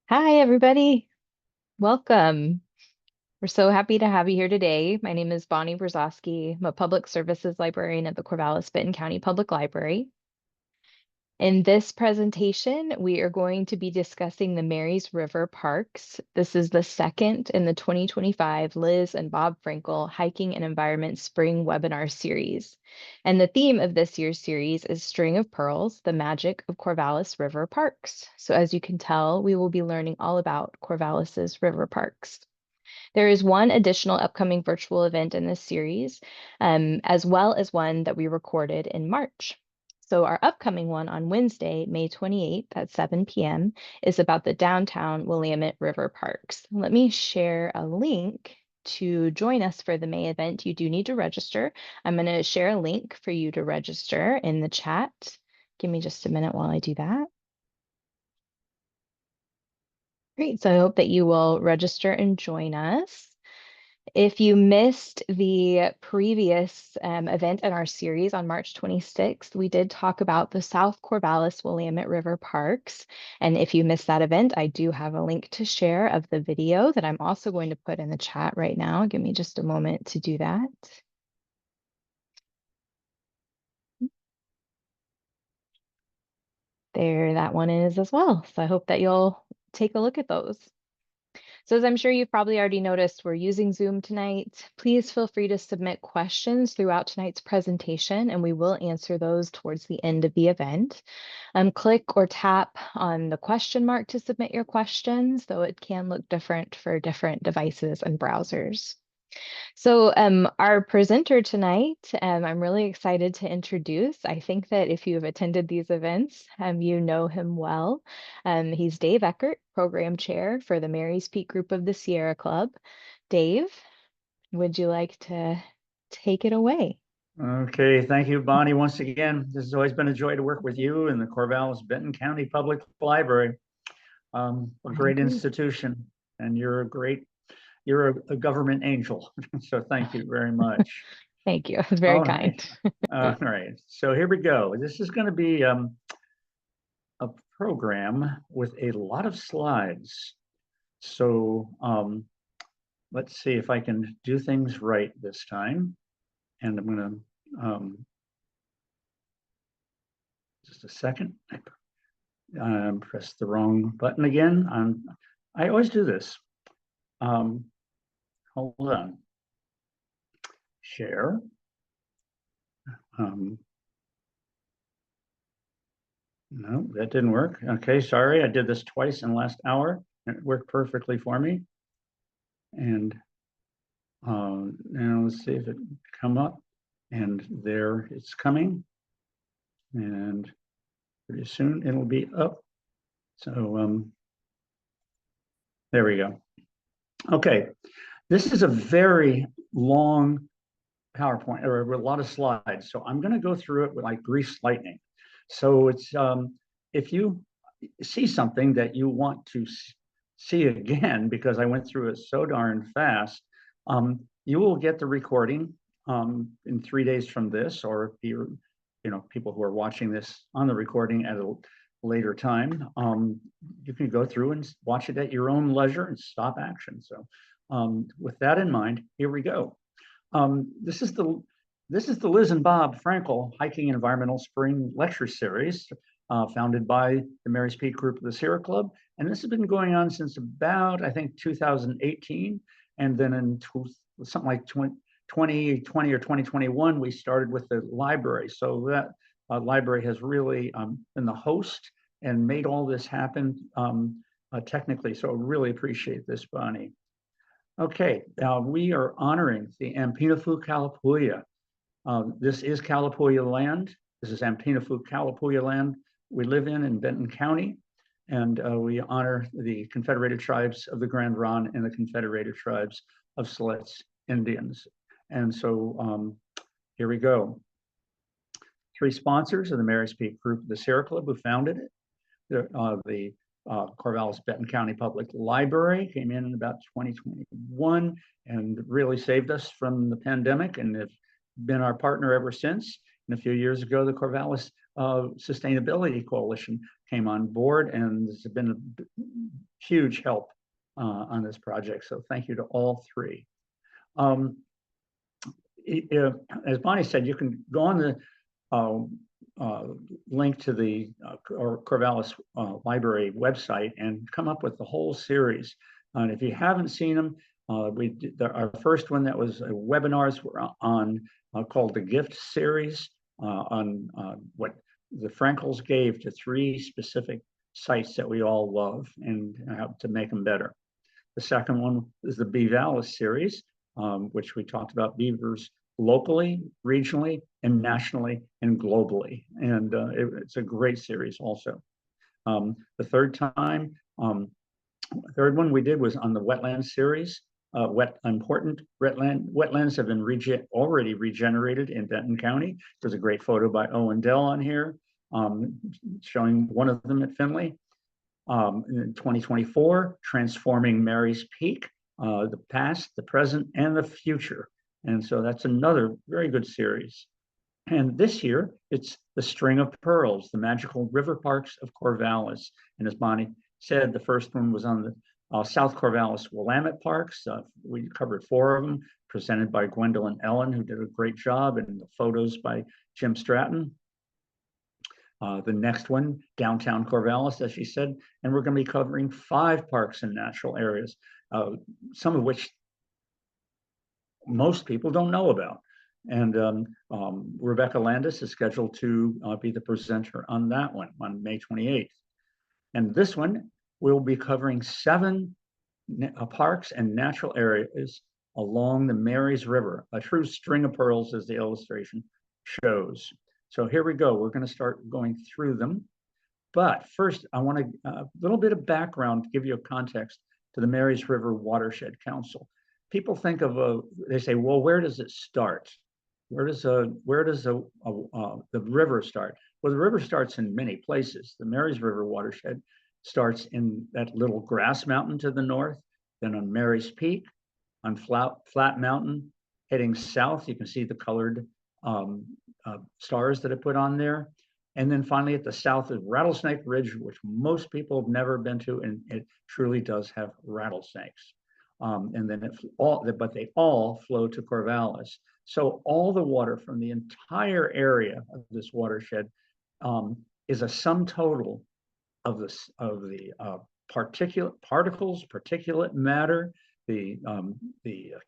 Hi, everybody. Welcome. We're so happy to have you here today. My name is Bonnie Brzozowski. I'm a public services librarian at the Corvallis-Benton County Public Library. In this presentation, we are going to be discussing the Marys River Parks. This is the second in the 2025 Liz and Bob Frankel Hiking and Environment Spring Webinar Series. And the theme of this year's series is String of Pearls, the Magic of Corvallis River Parks. So as you can tell, we will be learning all about Corvallis's river parks. There is one additional upcoming virtual event in this series, as well as one that we recorded in March. So our upcoming one on Wednesday, May 28th at 7 p.m. is about the downtown Willamette River Parks. Let me share a link to join us for the May event. You do need to register. I'm going to share a link for you to register in the chat. Give me just a minute while I do that. Great. So I hope that you will register and join us. If you missed the previous event in our series on March 26th, we did talk about the South Corvallis Willamette River Parks. And if you missed that event, I do have a link to share of the video that I'm also going to put in the chat right now. Give me just a moment to do that. There, that one is as well. So I hope that you'll take a look at those. So as I'm sure you've probably already noticed, we're using Zoom tonight. Please feel free to submit questions throughout tonight's presentation, and we will answer those towards the end of the event. Click or tap on the question mark to submit your questions, though it can look different for different devices and browsers. So our presenter tonight, I'm really excited to introduce. I think that if you have attended these events, you know him well. He's Dave Eckert, Program Chair for the Mary's Peak Group of the Sierra Club. Dave, would you like to take it away? Okay, thank you, Bonnie. Once again, this has always been a joy to work with you in the Corvallis-Benton County Public Library. A great institution, and you're a government angel. So thank you very much. Thank you. It's very All right. kind. All right. So here we go. This is going to be a program with a lot of slides. So let's see if I can do things right this time. And I'm going to just a second. Press the wrong button again. I always do this. Hold on. Share. No, that didn't work. Okay, sorry. I did this twice in the last hour. It worked perfectly for me. And now let's see if it come up. And there it's coming. And pretty soon it'll be up. So there we go. Okay, this is a very long PowerPoint or a lot of slides. So I'm going to go through it with like grease lightning. So it's if you see something that you want to see again, because I went through it so darn fast, you will get the recording in 3 days from this, or if you're, people who are watching this on the recording at a later time, you can go through and watch it at your own leisure and stop action. So with that in mind, here we go. This is the Liz and Bob Frankel Hiking and Environmental Spring Lecture Series, founded by the Mary's Peak Group of the Sierra Club, and this has been going on since about, I think, 2018, and then in something like 2020 or 2021, we started with the library. So that library has really been the host and made all this happen technically. So I really appreciate this, Bonnie. Okay, we are honoring the Ampinafu Kalapuya. This is Kalapuya land. This is Ampinafu Kalapuya land we live in Benton County. And we honor the Confederated Tribes of the Grand Ronde and the Confederated Tribes of Siletz Indians. And so here we go. 3 sponsors of the Mary's Peak Group of the Sierra Club who founded it. The Corvallis-Benton County Public Library came in about 2021 and really saved us from the pandemic, and have been our partner ever since. And a few years ago, the Corvallis Sustainability Coalition came on board, and has been a huge help on this project. So thank you to all three. As Bonnie said, you can go on the link to the Corvallis Library website and come up with the whole series. And if you haven't seen them, our first one that was webinars were on called the Gift Series on what the Frankels gave to 3 specific sites that we all love and how to make them better. The second one is the Beavalis series, which we talked about beavers locally, regionally, and nationally, and globally. And it's a great series also. The third one we did was on the wetland series. Important wetlands have been already regenerated in Benton County. There's a great photo by Owen Dell on here, showing one of them at Finley. In 2024, transforming Mary's Peak, the past, the present, and the future. And so that's another very good series. And this year, it's the String of Pearls, the magical river parks of Corvallis. And as Bonnie said, the first one was on the South Corvallis Willamette Parks. We covered 4 of them, presented by Gwendolyn Ellen, who did a great job, and the photos by Jim Stratton. The next one, downtown Corvallis, as she said, and we're going to be covering 5 parks and natural areas, some of which most people don't know about. And Rebecca Landis is scheduled to be the presenter on that one on May 28th. And this one, we'll be covering 7 parks and natural areas along the Marys River, a true string of pearls, as the illustration shows. So here we go. We're going to start going through them. But first, I want a little bit of background to give you a context to the Marys River Watershed Council. People think of they say, well, where does it start? Where does the river start? Well, the river starts in many places. The Marys River Watershed starts in that little grass mountain to the north, then on Mary's Peak, on Flat Mountain, heading south. You can see the colored stars that I put on there. And then finally at the south of Rattlesnake Ridge, which most people have never been to, and it truly does have rattlesnakes. And then but they all flow to Corvallis. So all the water from the entire area of this watershed is a sum total of the particles, particulate matter, the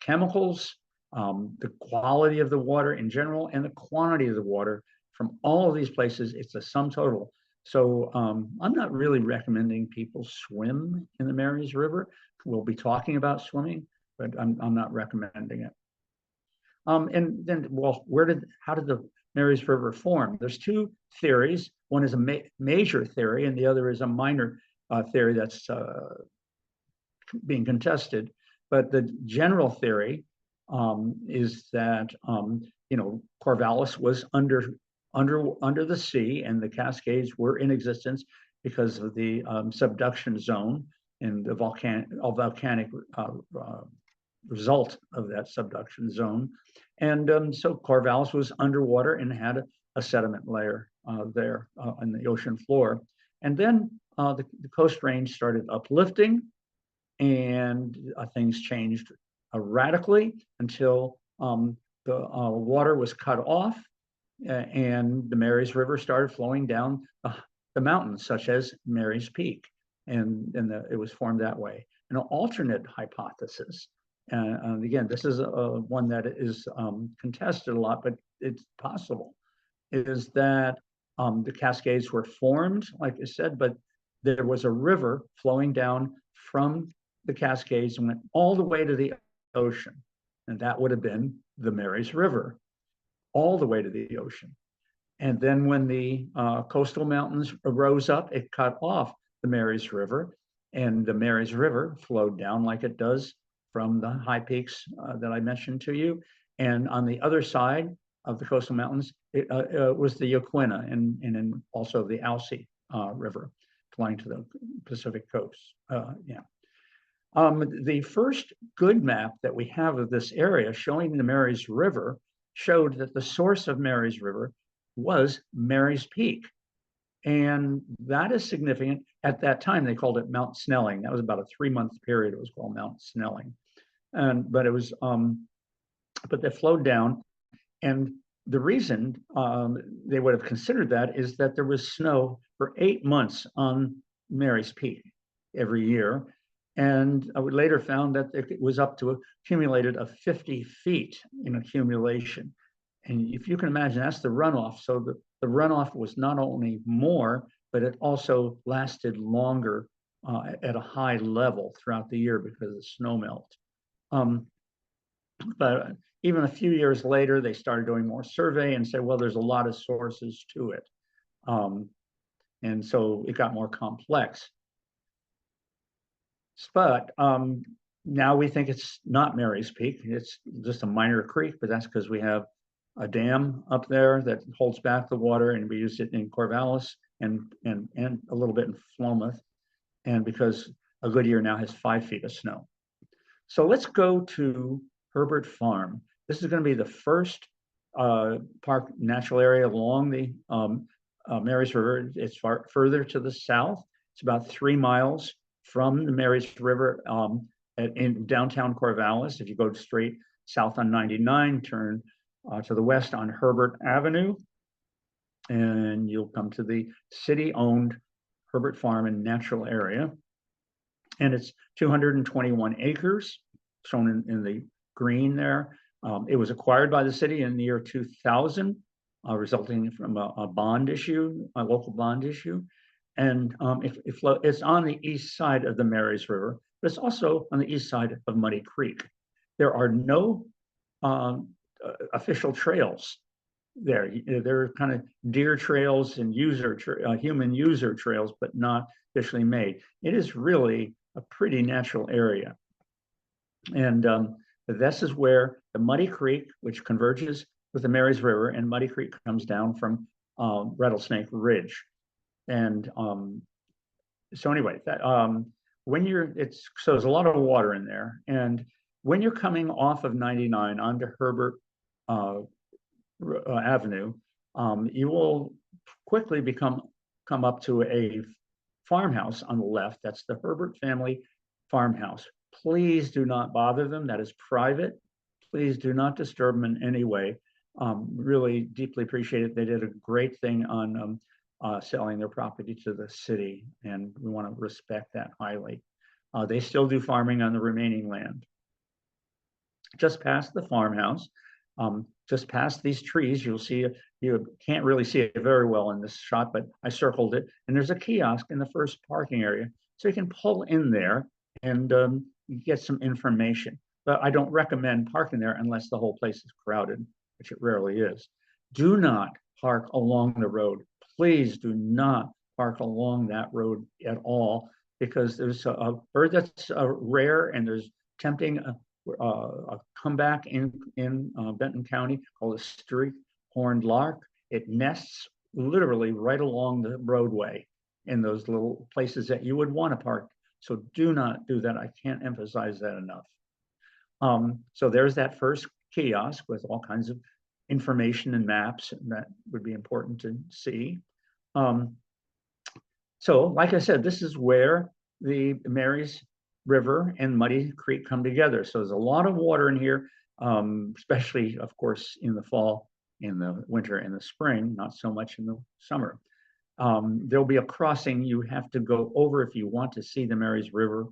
chemicals, the quality of the water in general, and the quantity of the water from all of these places. It's a sum total. So I'm not really recommending people swim in the Marys River. We'll be talking about swimming, but I'm not recommending it. And then, well, how did the Marys River form? There's 2 theories. One is a major theory, and the other is a minor theory that's being contested. But the general theory is that Corvallis was under the sea, and the Cascades were in existence because of the subduction zone and the volcanic result of that subduction zone. And so Corvallis was underwater and had a sediment layer there on the ocean floor. And then the Coast Range started uplifting, and things changed radically until the water was cut off, and the Marys River started flowing down the mountains, such as Mary's Peak, and it was formed that way. An alternate hypothesis, and again, this is one that is contested a lot, but it's possible, is that the Cascades were formed, like I said, but there was a river flowing down from the Cascades and went all the way to the ocean, and that would have been the Marys River, all the way to the ocean. And then when the coastal mountains rose up, it cut off the Marys River, and the Marys River flowed down like it does from the high peaks that I mentioned to you. And on the other side of the coastal mountains, it was the Yaquina and also the Alsea River flowing to the Pacific coast. The first good map that we have of this area showing the Marys River showed that the source of Marys River was Mary's Peak. And that is significant. At that time, they called it Mount Snelling. That was about a 3-month period. It was called Mount Snelling. But it was, but they flowed down. And the reason they would have considered that is that there was snow for 8 months on Mary's Peak every year. And I would later found that it was up to accumulated of 50 feet in accumulation. And if you can imagine, that's the runoff. So the runoff was not only more, but it also lasted longer at a high level throughout the year because of the snow melt. But even a few years later, they started doing more survey and said, well, there's a lot of sources to it. And so it got more complex. But now we think it's not Mary's Peak. It's just a minor creek, but that's because we have a dam up there that holds back the water, and we use it in Corvallis and a little bit in Philomath. And because a Goodyear now has 5 feet of snow. So let's go to Herbert Farm. This is going to be the first park natural area along the Marys River. It's far further to the south. It's about 3 miles from the Marys River in downtown Corvallis. If you go straight south on 99, turn to the west on Herbert Avenue, and you'll come to the city-owned Herbert Farm and Natural Area. And it's 221 acres, shown in the green there. It was acquired by the city in the year 2000, resulting from a bond issue, a local bond issue. And it's on the east side of the Marys River, but it's also on the east side of Muddy Creek. There are no official trails there. They're kind of deer trails and human user trails, but not officially made. It is really a pretty natural area. And this is where the Muddy Creek, which converges with the Marys River, and Muddy Creek comes down from Rattlesnake Ridge. And so anyway, that when so there's a lot of water in there. And when you're coming off of 99 onto Herbert Avenue, you will quickly come up to a farmhouse on the left. That's the Herbert family farmhouse. Please do not bother them. That is private. Please do not disturb them in any way. Really deeply appreciate it. They did a great thing on selling their property to the city, and we want to respect that highly. They still do farming on the remaining land. Just past the farmhouse, just past these trees, you'll see, you can't really see it very well in this shot, but I circled it, and there's a kiosk in the first parking area. So you can pull in there and get some information. But I don't recommend parking there unless the whole place is crowded, which it rarely is. Do not park along the road. Please do not park along that road at all, because there's a bird that's rare, and there's tempting a comeback in Benton County called a streak-horned lark. It nests literally right along the roadway in those little places that you would want to park. So do not do that. I can't emphasize that enough. So there's that first kiosk with all kinds of information and maps, and that would be important to see. So like I said, this is where the Marys River and Muddy Creek come together. So there's a lot of water in here, especially, of course, in the fall, in the winter, and the spring, not so much in the summer. There'll be a crossing you have to go over if you want to see the Marys River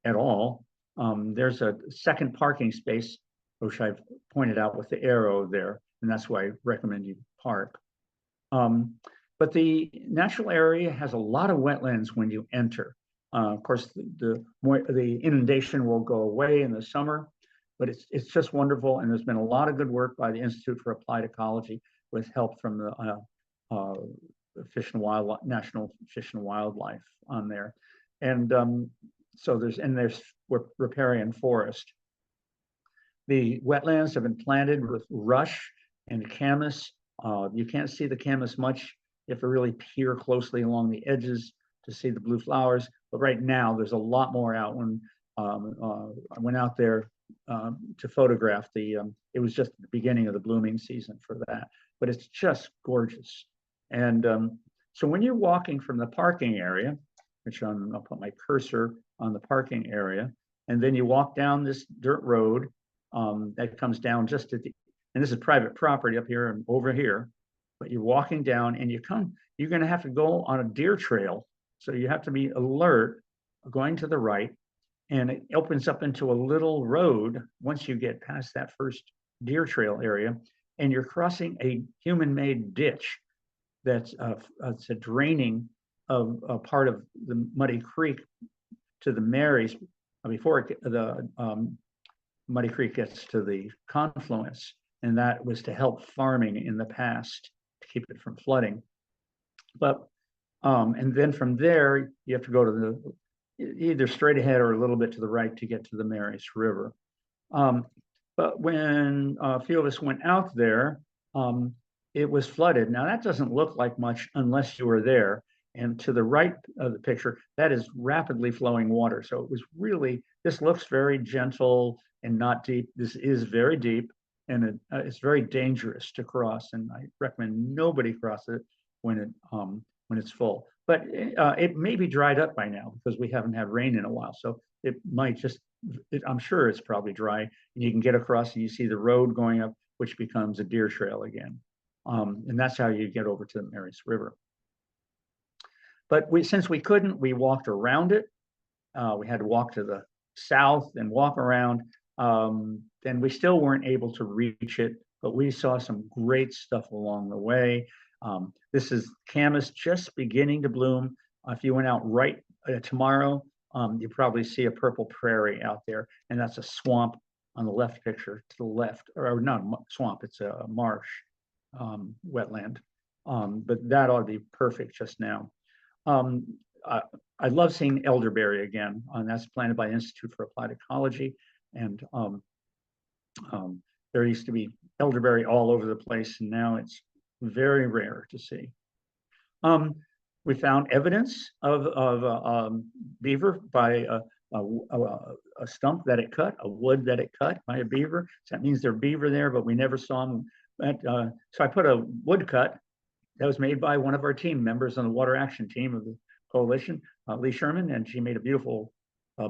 at all. There's a second parking space, which I've pointed out with the arrow there, and that's why I recommend you park. But the natural area has a lot of wetlands when you enter. Of course, the inundation will go away in the summer, but it's just wonderful. And there's been a lot of good work by the Institute for Applied Ecology with help from the Fish and Wildlife, National Fish and Wildlife on there. And so there's riparian forest. The wetlands have been planted with rush and camas. You can't see the camas much. You have to really peer closely along the edges to see the blue flowers. But right now, there's a lot more out. When I went out there to photograph it was just the beginning of the blooming season for that. but it's just gorgeous. And so when you're walking from the parking area, which I'll put my cursor on the parking area, and then you walk down this dirt road that comes down just at the, and this is private property up here and over here, but you're walking down and you're going to have to go on a deer trail. So you have to be alert going to the right, and it opens up into a little road once you get past that first deer trail area, and you're crossing a human-made ditch that's it's a draining of a part of the Muddy Creek to the Marys before the Muddy Creek gets to the confluence, and that was to help farming in the past to keep it from flooding. But and then from there you have to go to the either straight ahead or a little bit to the right to get to the Marys River. But when a few of us went out there, it was flooded. Now that doesn't look like much unless you were there. And to the right of the picture, that is rapidly flowing water. So it was really, this looks very gentle and not deep. This is very deep, and it's very dangerous to cross. And I recommend nobody cross it when it's full. But it may be dried up by now because we haven't had rain in a while. So it might just, I'm sure it's probably dry, and you can get across and you see the road going up, which becomes a deer trail again. And that's how you get over to the Marys River. But since we couldn't, we walked around it. We had to walk to the south and walk around. And we still weren't able to reach it, but we saw some great stuff along the way. This is camas just beginning to bloom. If you went out right tomorrow, you probably see a purple prairie out there, and that's a swamp on the left picture to the left, or not a swamp, it's a marsh, wetland. But that ought to be perfect just now. I love seeing elderberry again, and that's planted by Institute for Applied Ecology. And there used to be elderberry all over the place, and now it's very rare to see. We found evidence of beaver by a stump that it cut, a wood that it cut by a beaver. So that means there are beaver there, but we never saw them. So I put a wood cut that was made by one of our team members on the water action team of the coalition, Lee Sherman, and she made a beautiful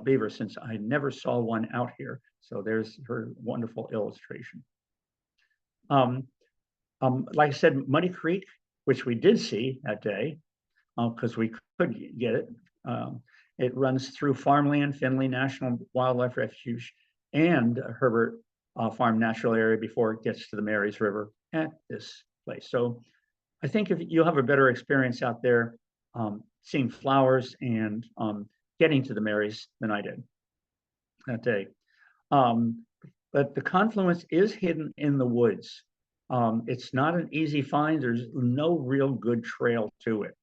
beaver, since I never saw one out here. So there's her wonderful illustration. Like I said, Muddy Creek, which we did see that day, because we could get it. It runs through farmland, Finley National Wildlife Refuge, and Herbert Farm Natural Area before it gets to the Marys River at this place. So I think if you'll have a better experience out there, seeing flowers and getting to the Marys than I did that day. But the confluence is hidden in the woods. It's not an easy find. There's no real good trail to it.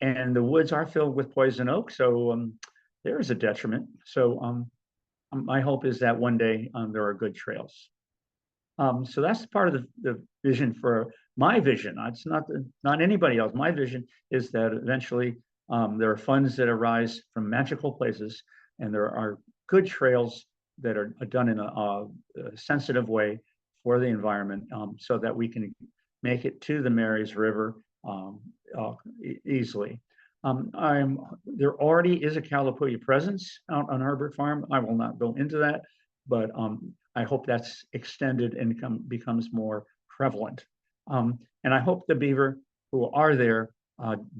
And the woods are filled with poison oak, so there is a detriment. So my hope is that one day there are good trails. So that's part of the vision for my vision. It's not anybody else. My vision is that eventually there are funds that arise from magical places, and there are good trails that are done in a sensitive way for the environment, so that we can make it to the Marys River easily. There already is a Kalapuya presence out on Herbert Farm. I will not go into that, but I hope that's extended and becomes more prevalent. And I hope the beaver who are there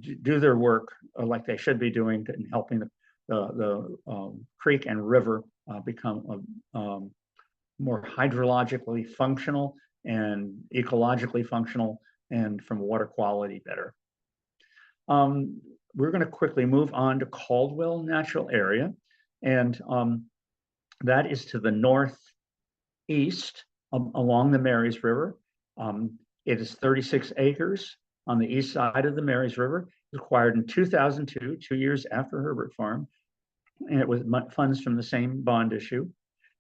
do their work like they should be doing in helping the creek and river become more hydrologically functional and ecologically functional, and from water quality better. We're going to quickly move on to Caldwell Natural Area, and that is to the northeast along the Marys River. It is 36 acres on the east side of the Marys River. It was acquired in 2002, 2 years after Herbert Farm, and it was funds from the same bond issue.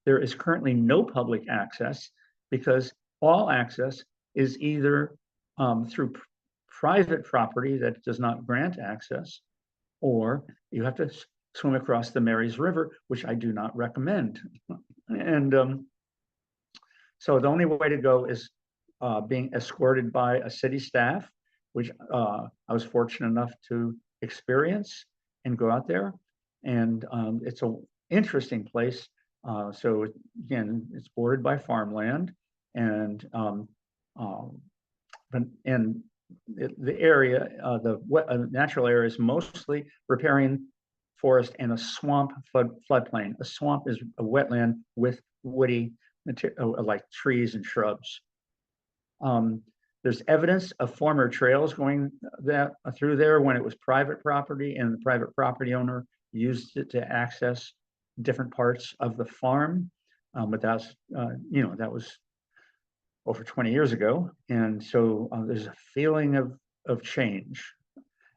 There is currently no public access because all access is either through private property that does not grant access, or you have to swim across the Marys River, which I do not recommend. And so the only way to go is being escorted by a city staff, which I was fortunate enough to experience and go out there. And it's an interesting place. So again, it's bordered by farmland, and the area, the natural area is mostly riparian forest and a swamp floodplain. A swamp is a wetland with woody material, like trees and shrubs. There's evidence of former trails going through there when it was private property, and the private property owner used it to access different parts of the farm. But that's, that was over 20 years ago. And so there's a feeling of change.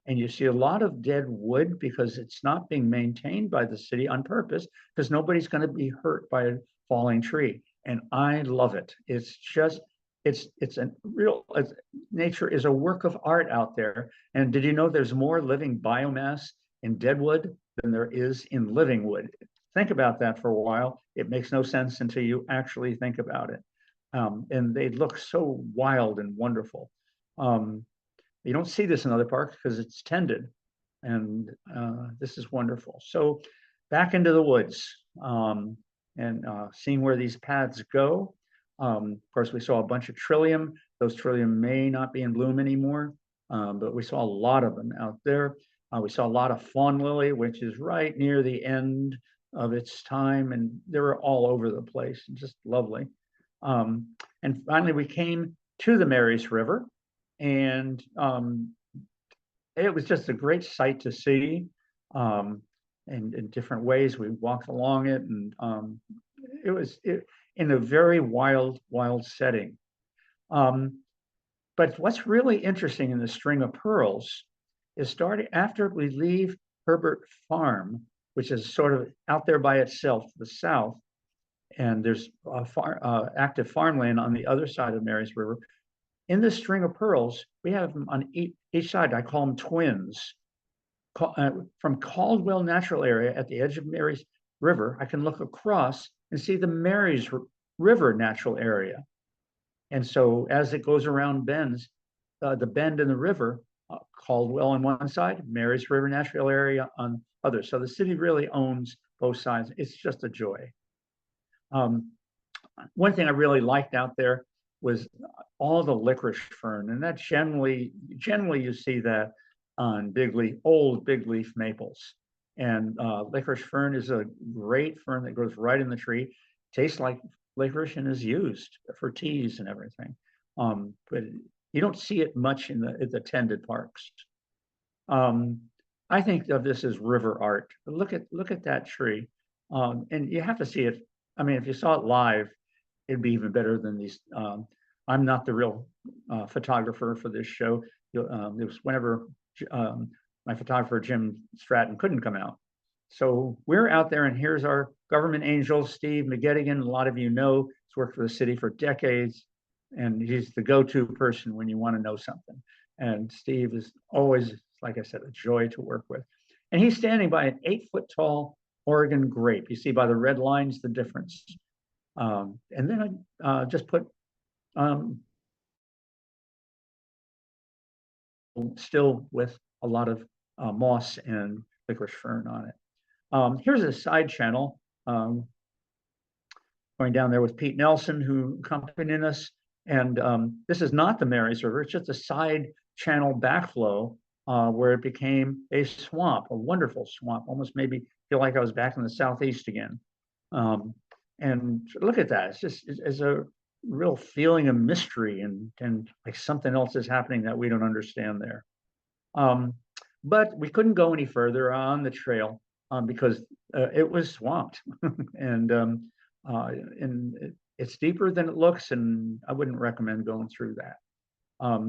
And you see a lot of dead wood because it's not being maintained by the city on purpose, because nobody's going to be hurt by a falling tree. And I love it. It's just, it's nature is a work of art out there. And did you know there's more living biomass in dead wood than there is in living wood? Think about that for a while. It makes no sense until you actually think about it. And they look so wild and wonderful. You don't see this in other parks because it's tended, and this is wonderful. So back into the woods, and seeing where these paths go. Of course, we saw a bunch of trillium. Those trillium may not be in bloom anymore, but we saw a lot of them out there. We saw a lot of fawn lily, which is right near the end of its time, and they were all over the place, just lovely. And finally, we came to the Marys River, and it was just a great sight to see, in different ways. We walked along it, and it was in a very wild setting. But what's really interesting in the String of Pearls is starting after we leave Herbert Farm, which is sort of out there by itself to the south, and there's active farmland on the other side of Marys River. In the String of Pearls, we have them on each side. I call them twins. From Caldwell Natural Area at the edge of Marys River, I can look across and see the Marys River Natural Area. And so as it goes around bends, the bend in the river, Caldwell on one side, Marys River Natural Area on other. So the city really owns both sides. It's just a joy. One thing I really liked out there was all the licorice fern, and that generally you see that on old big leaf maples. And licorice fern is a great fern that grows right in the tree, tastes like licorice, and is used for teas and everything. But you don't see it much in the tended parks. I think of this as river art. Look at that tree, and you have to see it. I mean, if you saw it live, it'd be even better than these. I'm not the real photographer for this show. It was whenever my photographer, Jim Stratton, couldn't come out. So we're out there, and here's our government angel, Steve McGettigan. A lot of you know, he's worked for the city for decades, and he's the go-to person when you want to know something. And Steve is always, like I said, a joy to work with. And he's standing by an 8-foot-tall Oregon grape. You see by the red lines the difference. And then I just put still with a lot of moss and licorice fern on it. Here's a side channel going down there with Pete Nelson, who accompanied us. And this is not the Marys River. It's just a side channel backflow where it became a swamp, a wonderful swamp. Almost made me feel like I was back in the Southeast again. And look at that. It's a real feeling of mystery, and like something else is happening that we don't understand there. But we couldn't go any further on the trail because it was swamped. And it's deeper than it looks, and I wouldn't recommend going through that.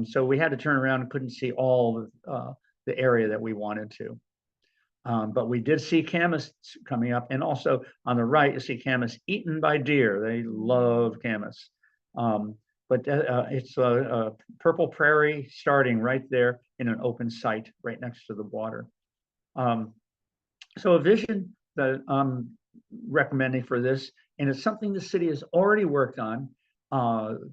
So we had to turn around and couldn't see all of the area that we wanted to. But we did see camas coming up, and also on the right, you see camas eaten by deer. They love camas. But it's a purple prairie starting right there in an open site right next to the water. So a vision that I'm recommending for this, and it's something the city has already worked on,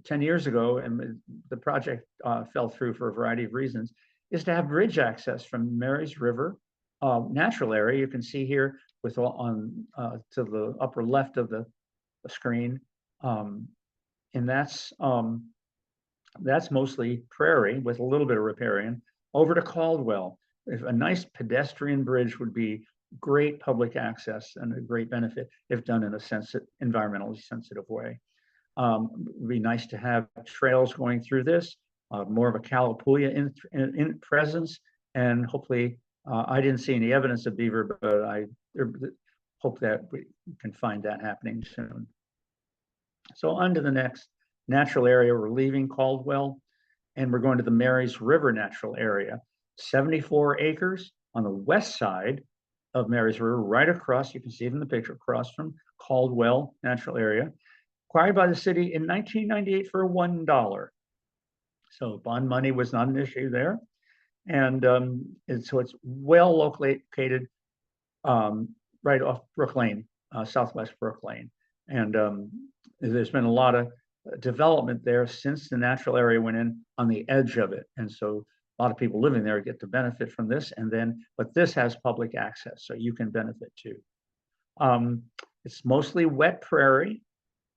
10 years ago, and the project fell through for a variety of reasons, is to have bridge access from Marys River natural area. You can see here with on to the upper left of the screen, and that's mostly prairie with a little bit of riparian over to Caldwell. If a nice pedestrian bridge would be great public access and a great benefit if done in a environmentally sensitive way. It'd be nice to have trails going through this, more of a Calapooya in presence, and hopefully, I didn't see any evidence of beaver, but I hope that we can find that happening soon. So on to the next natural area. We're leaving Caldwell, and we're going to the Marys River natural area, 74 acres on the west side of Marys River, right across, you can see it in the picture, across from Caldwell natural area, acquired by the city in 1998 for $1. So bond money was not an issue there. And so it's well located right off Brook Lane, Southwest Brook Lane. And there's been a lot of development there since the natural area went in on the edge of it. And so a lot of people living there get to benefit from this. And then, but this has public access, so you can benefit too. It's mostly wet prairie.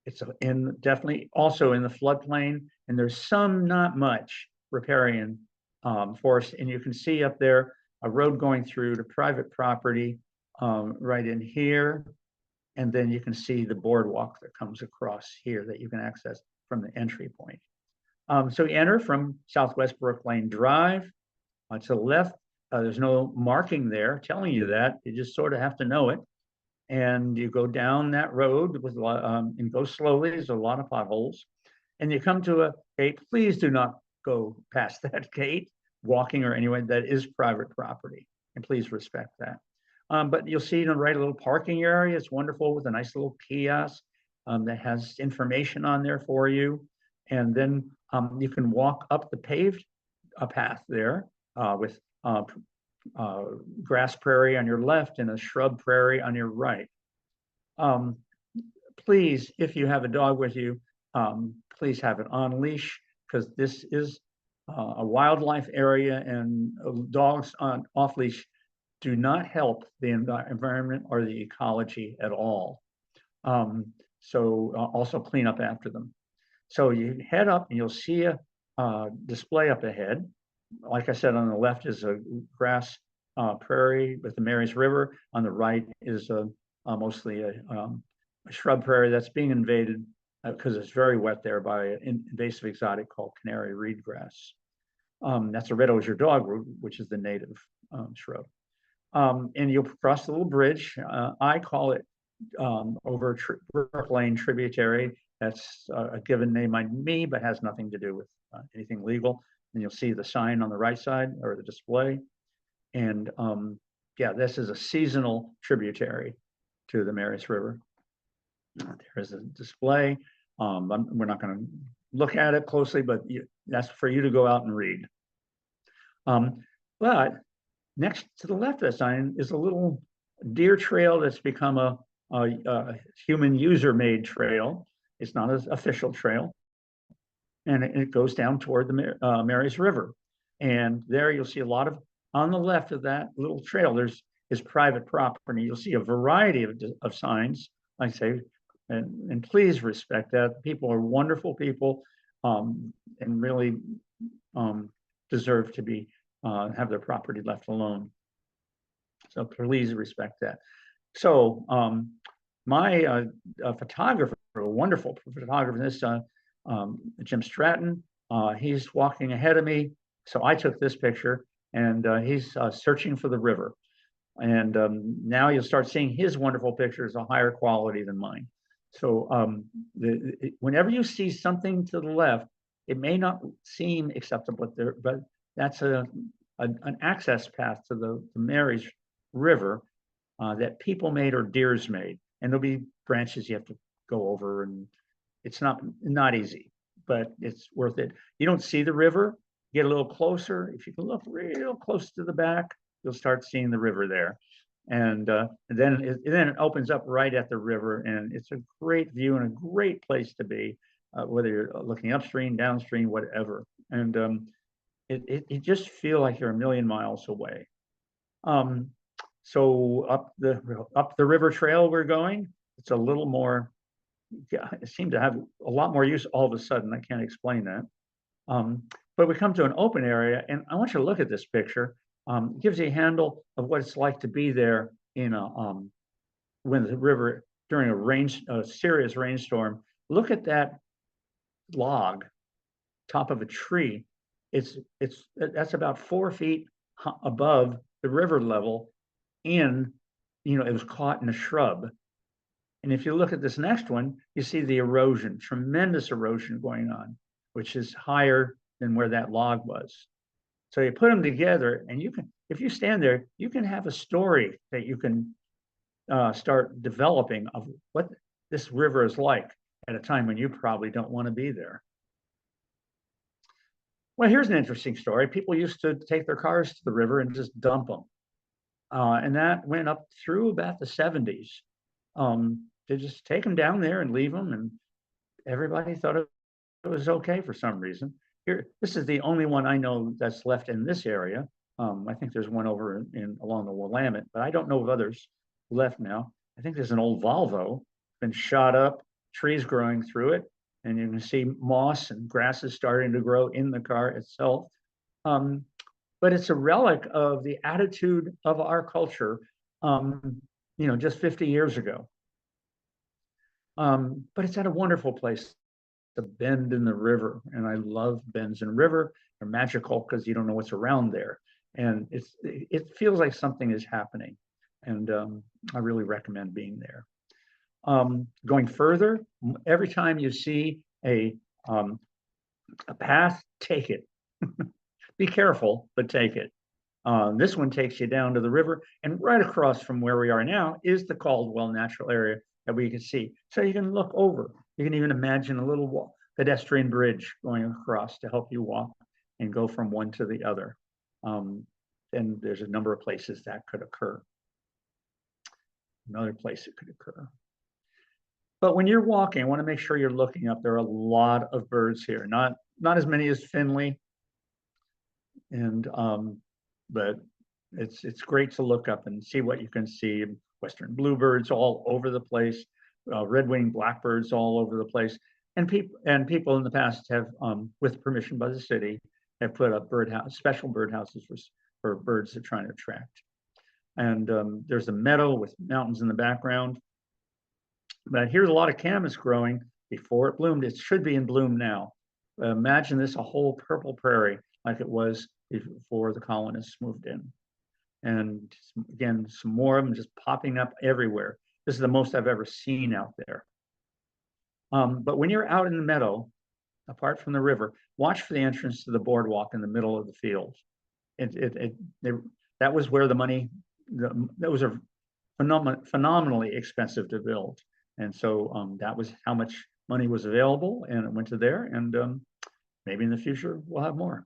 It's definitely also in the floodplain, and there's some, not much, riparian forest. And you can see up there a road going through to private property right in here. And then you can see the boardwalk that comes across here that you can access from the entry point. So you enter from Southwest Brook Lane Drive. To the left, there's no marking there telling you that. You just sort of have to know it. And you go down that road with and go slowly. There's a lot of potholes. And you come to a gate. Please do not go past that gate, walking or anyway. That is private property. And please respect that. But you'll see on the right a little parking area. It's wonderful with a nice little kiosk that has information on there for you. And then you can walk up the paved path there with grass prairie on your left and a shrub prairie on your right. Please, if you have a dog with you, please have it on leash, because this is a wildlife area, and dogs on off leash do not help the environment or the ecology at all. So also clean up after them. So you head up and you'll see a display up ahead. Like I said, on the left is a grass prairie with the Marys River. On the right is mostly a shrub prairie that's being invaded because it's very wet there by an invasive exotic called canary reedgrass. That's a red osier dogwood, which is the native shrub. And you'll cross the little bridge. I call it over Brook Lane tributary. That's a given name by me, but has nothing to do with anything legal. And you'll see the sign on the right side, or the display. And yeah, this is a seasonal tributary to the Marys River. There is a display. We're not going to look at it closely, but that's for you to go out and read. But next to the left of the sign is a little deer trail that's become a human user-made trail. It's not an official trail. And it goes down toward the Marys River. And there you'll see a lot of, on the left of that little trail, is private property. You'll see a variety of signs, like I say, and please respect that. People are wonderful people, and really deserve to be have their property left alone. So please respect that. So my photographer, a wonderful photographer, this Jim Stratton, he's walking ahead of me. So I took this picture, and he's searching for the river. And now you'll start seeing his wonderful pictures of higher quality than mine. So whenever you see something to the left, it may not seem acceptable there, but that's an access path to the Marys River that people made or deers made. And there'll be branches you have to go over, and it's not easy, but it's worth it. You don't see the river, get a little closer. If you can look real close to the back, you'll start seeing the river there. And then it opens up right at the river, and it's a great view and a great place to be. whether you're looking upstream, downstream, whatever. And it just feel like you're a million miles away. So up the river trail we're going, it's a little more, it seemed to have a lot more use all of a sudden. I can't explain that. But we come to an open area, and I want you to look at this picture. It gives you a handle of what it's like to be there in a when the river during a serious rainstorm. Look at that log, top of a tree. That's about 4 feet above the river level. It was caught in a shrub. And if you look at this next one, you see the erosion, tremendous erosion going on, which is higher than where that log was. So you put them together, and if you stand there, you can have a story that you can start developing of what this river is like at a time when you probably don't want to be there. Well, here's an interesting story. People used to take their cars to the river and just dump them. And that went up through about the 70s. They just take them down there and leave them, and everybody thought it was okay for some reason. Here, this is the only one I know that's left in this area. I think there's one over along the Willamette, but I don't know of others left now. I think there's an old Volvo, been shot up, trees growing through it, and you can see moss and grasses starting to grow in the car itself. But it's a relic of the attitude of our culture, just 50 years ago. But it's at a wonderful place, the bend in the river. And I love bends in the river. They're magical because you don't know what's around there. And it feels like something is happening. And I really recommend being there. Going further, every time you see a path, take it. Be careful, but take it. This one takes you down to the river, and right across from where we are now is the Caldwell Natural Area that we can see. So you can look over. You can even imagine a little pedestrian bridge going across to help you walk and go from one to the other. And there's a number of places that could occur. Another place it could occur. But when you're walking, I want to make sure you're looking up. There are a lot of birds here, not as many as Finley. And but it's great to look up and see what you can see. Western bluebirds all over the place, red-winged blackbirds all over the place, and people in the past have, with permission by the city, have put up special birdhouses for birds they're trying to attract. And there's a meadow with mountains in the background. But here's a lot of camas growing before it bloomed. It should be in bloom now. Imagine this, a whole purple prairie like it was before the colonists moved in. And again, some more of them just popping up everywhere. This is the most I've ever seen out there. But when you're out in the meadow, apart from the river, watch for the entrance to the boardwalk in the middle of the field. That was where the money, that was a phenomenally expensive to build. And so that was how much money was available, and it went to there. And maybe in the future we'll have more.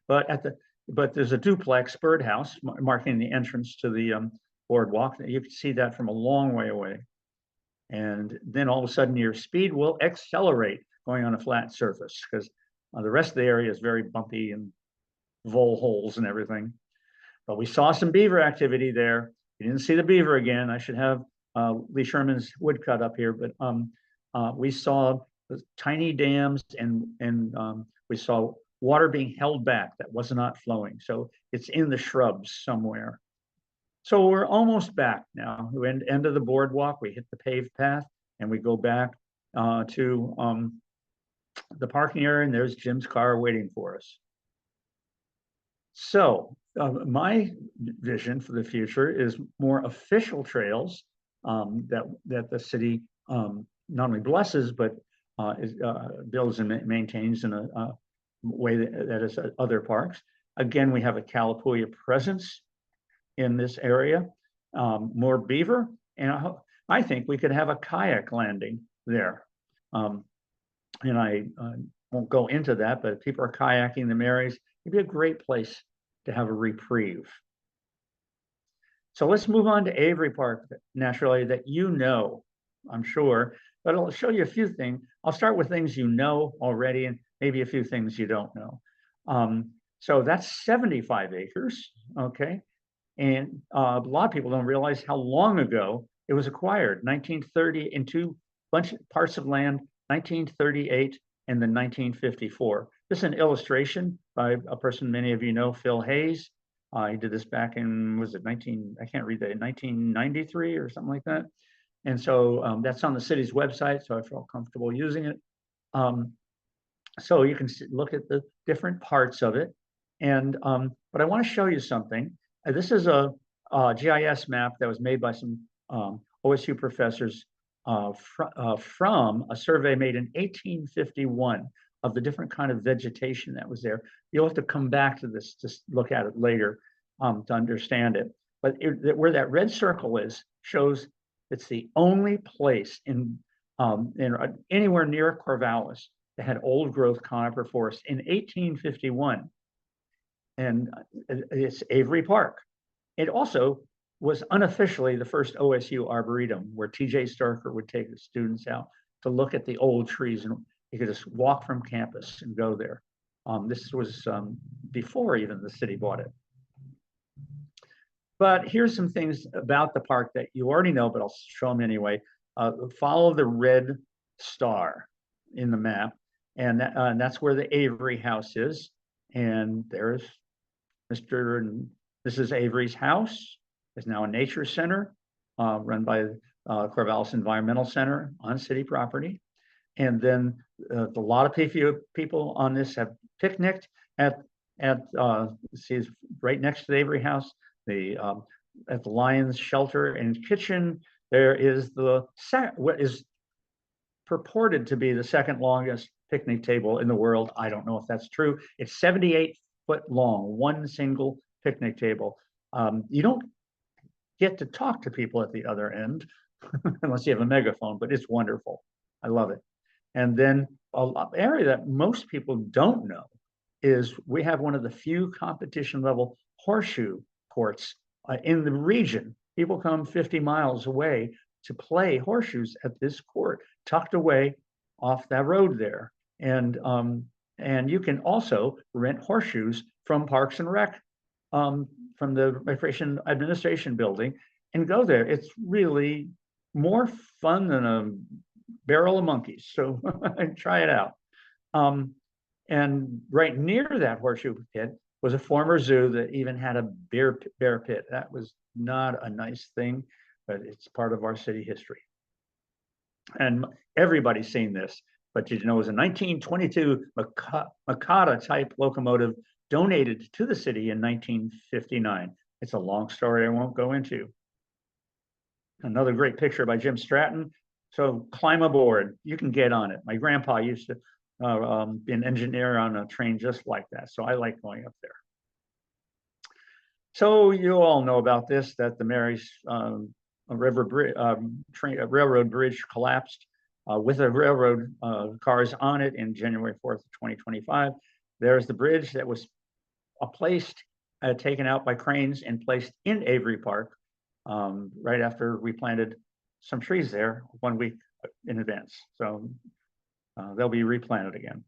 But there's a duplex birdhouse marking the entrance to the boardwalk. You can see that from a long way away. And then all of a sudden your speed will accelerate going on a flat surface, because the rest of the area is very bumpy and vole holes and everything. But we saw some beaver activity there. We didn't see the beaver again. I should have Lee Sherman's woodcut up here, but we saw the tiny dams, and we saw water being held back that was not flowing. So it's in the shrubs somewhere. So we're almost back now. We're at the end of the boardwalk. We hit the paved path, and we go back to the parking area, and there's Jim's car waiting for us. So my vision for the future is more official trails that the city not only blesses, but builds and maintains in a way that is other parks. Again, we have a Kalapuya presence in this area, more beaver, and I think we could have a kayak landing there. And I won't go into that, but if people are kayaking the Marys, it'd be a great place to have a reprieve. So let's move on to Avery Park Natural Area that I'm sure, but I'll show you a few things. I'll start with things you know already and maybe a few things you don't know. So that's 75 acres, okay? And a lot of people don't realize how long ago it was acquired. 1930 in two parts of land, 1938 and then 1954. This is an illustration by a person many of you know, Phil Hayes. He did this back in, was it 19, I can't read that, 1993 or something like that. And so that's on the city's website, so I felt comfortable using it. So you can look at the different parts of it. And but I want to show you something. This is a GIS map that was made by some OSU professors from a survey made in 1851 of the different kind of vegetation that was there. You'll have to come back to this to look at it later to understand it. But where that red circle is shows it's the only place in anywhere near Corvallis that had old growth conifer forest in 1851. And it's Avery Park. It also was unofficially the first OSU Arboretum, where TJ Starker would take the students out to look at the old trees, and you could just walk from campus and go there. This was before even the city bought it. But here's some things about the park that you already know, but I'll show them anyway. Follow the red star in the map, and that's where the Avery House is. And there's this is Avery's house. It's now a nature center run by Corvallis Environmental Center on city property. And then a lot of people on this have picnicked at see, right next to the Avery House. At the Lions Shelter and Kitchen, there is what is purported to be the second longest picnic table in the world. I don't know if that's true. It's 78 foot long, one single picnic table. You don't get to talk to people at the other end unless you have a megaphone, but it's wonderful. I love it. And then an area that most people don't know is we have one of the few competition level horseshoe courts in the region. People come 50 miles away to play horseshoes at this court, tucked away off that road there. And you can also rent horseshoes from Parks and Rec, from the Recreation Administration building, and go there. It's really more fun than a barrel of monkeys. So try it out. And right near that horseshoe pit was a former zoo that even had a bear pit. That was not a nice thing, but it's part of our city history. And everybody's seen this, but did you know it was a 1922 Makata type locomotive donated to the city in 1959. It's a long story I won't go into. Another great picture by Jim Stratton. So climb aboard, you can get on it. My grandpa used to be an engineer on a train just like that. So I like going up there. So you all know about this, that the Mary's railroad bridge collapsed with the railroad cars on it in January 4th, 2025. There's the bridge that was taken out by cranes and placed in Avery Park right after we planted some trees there 1 week in advance. So they'll be replanted again.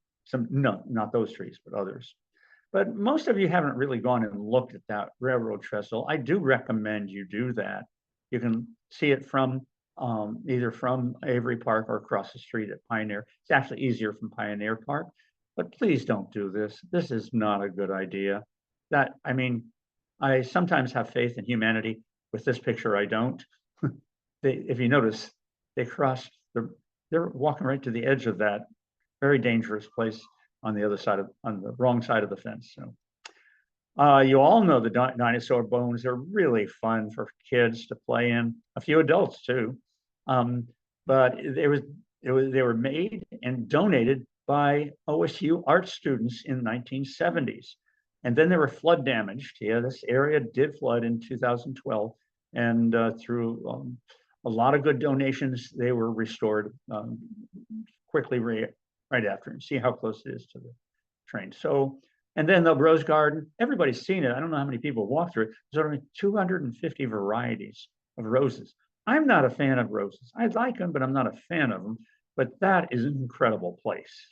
No, not those trees, but others. But most of you haven't really gone and looked at that railroad trestle. I do recommend you do that. You can see it from either from Avery Park or across the street at Pioneer. It's actually easier from Pioneer Park, but please don't do this. This is not a good idea. I mean, I sometimes have faith in humanity. With this picture, I don't. If you notice, they're walking right to the edge of that very dangerous place on the wrong side of the fence. So you all know the dinosaur bones are really fun for kids to play in, a few adults too. But they were made and donated by OSU art students in the 1970s. And then they were flood damaged. Yeah, this area did flood in 2012. And through a lot of good donations, they were restored quickly right after. And see how close it is to the train. So, and then the rose garden, everybody's seen it. I don't know how many people walk through it. There's only 250 varieties of roses. I'm not a fan of roses. I like them, but I'm not a fan of them. but that is an incredible place.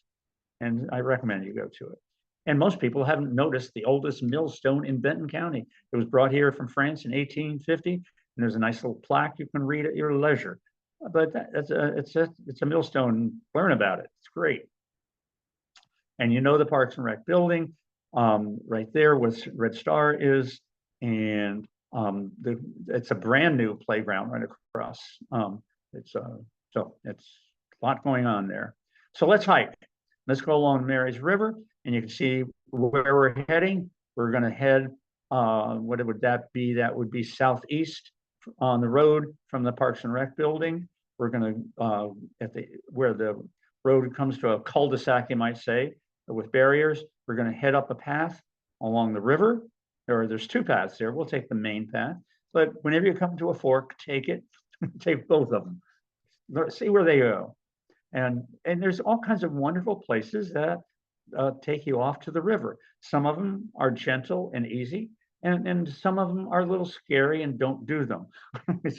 And I recommend you go to it. And most people haven't noticed the oldest millstone in Benton County. It was brought here from France in 1850, and there's a nice little plaque you can read at your leisure. But it's a millstone. Learn about it. It's great. And you know the Parks and Rec building, right there with Red Star is, and it's a brand new playground right across. So it's a lot going on there. So let's hike. Let's go along Mary's River, and you can see where we're heading. We're going to head, what would that be? That would be southeast on the road from the Parks and Rec building. We're going to, where the road comes to a cul-de-sac, you might say, with barriers. We're going to head up a path along the river. There's two paths there. We'll take the main path. But whenever you come to a fork, take it. Take both of them. See where they go. And there's all kinds of wonderful places that take you off to the river. Some of them are gentle and easy, and some of them are a little scary and don't do them.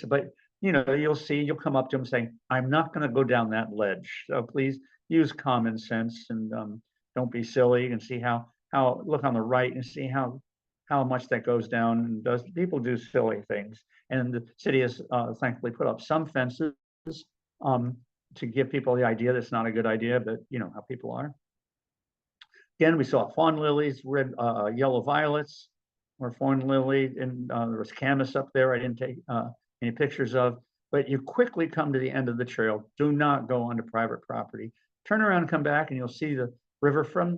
But you know, you'll come up to them saying, "I'm not going to go down that ledge. So please use common sense and don't be silly." And see how look on the right and see how much that goes down. And people do silly things, and the city has thankfully put up some fences to give people the idea that's not a good idea, but you know how people are. Again, we saw fawn lilies, red, yellow violets, or fawn lily, and there was camas up there I didn't take any pictures of, but you quickly come to the end of the trail. Do not go onto private property. Turn around and come back, and you'll see the river from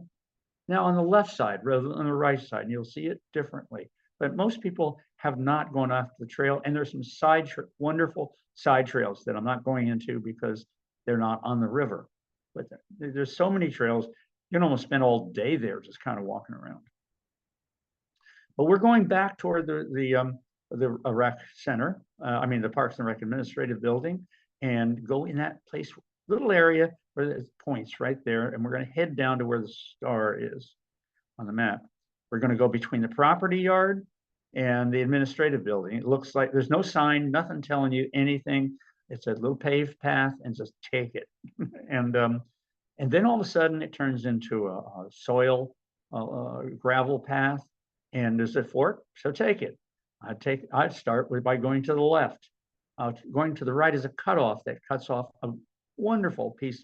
now on the left side rather than on the right side, and you'll see it differently. But most people have not gone off the trail, and there's some wonderful side trails that I'm not going into because they're not on the river. But there's so many trails, you can almost spend all day there just kind of walking around. But we're going back toward the rec center, the Parks and Rec Administrative Building, and go in that place, little area where there's points right there, and we're going to head down to where the star is on the map. We're going to go between the property yard and the administrative building. It looks like there's no sign, nothing telling you anything. It's a little paved path, and just take it. And then all of a sudden it turns into a soil gravel path, and there's a fork, so take it. I'd start by going to the left. Going to the right is a cutoff that cuts off a wonderful piece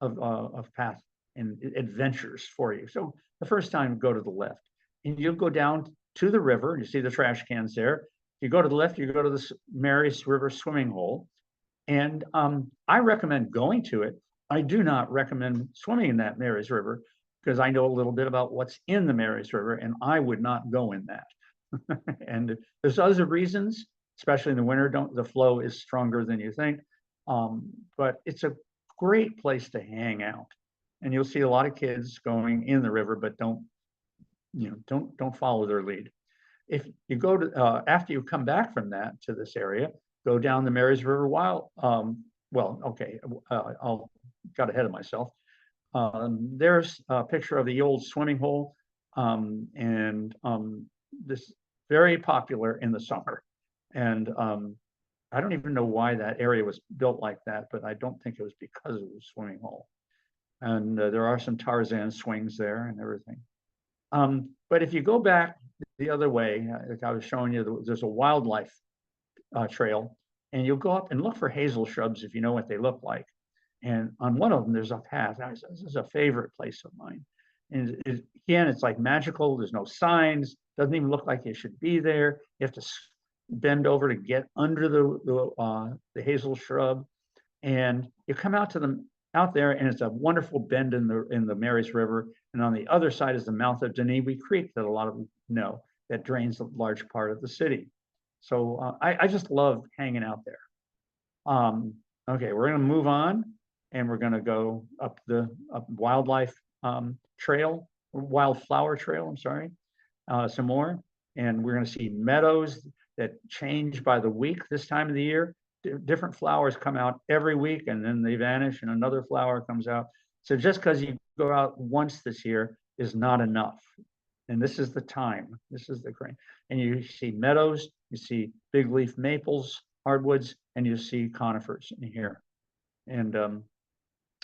of path and adventures for you. So the first time, go to the left, and you'll go down to the river. You see the trash cans there. You go to the left, you go to the Mary's River swimming hole. And I recommend going to it. I do not recommend swimming in that Mary's River because I know a little bit about what's in the Mary's River, and I would not go in that. And there's other reasons, especially in the winter, the flow is stronger than you think. But it's a great place to hang out. And you'll see a lot of kids going in the river, but don't follow their lead. If you go to, after you come back from that to this area, go down the Mary's River I'll got ahead of myself. There's a picture of the old swimming hole, and this very popular in the summer. And I don't even know why that area was built like that, but I don't think it was because of the swimming hole. And there are some Tarzan swings there and everything. But if you go back the other way, like I was showing you, there's a wildlife trail, and you'll go up and look for hazel shrubs if you know what they look like. And on one of them, there's a path. This is a favorite place of mine. And again, it's like magical. There's no signs. Doesn't even look like you should be there. You have to bend over to get under the hazel shrub, and you come out there, and it's a wonderful bend in the Mary's River. And on the other side is the mouth of Denevy Creek that a lot of you know, that drains a large part of the city. So I just love hanging out there. Okay, we're going to move on, and we're going to go up the wildlife trail, wildflower trail, I'm sorry, some more. And we're going to see meadows that change by the week this time of the year. Different flowers come out every week, and then they vanish, and another flower comes out. So just because you go out once this year is not enough. And this is the time. This is the crane. And you see meadows, you see big leaf maples, hardwoods, and you see conifers in here. And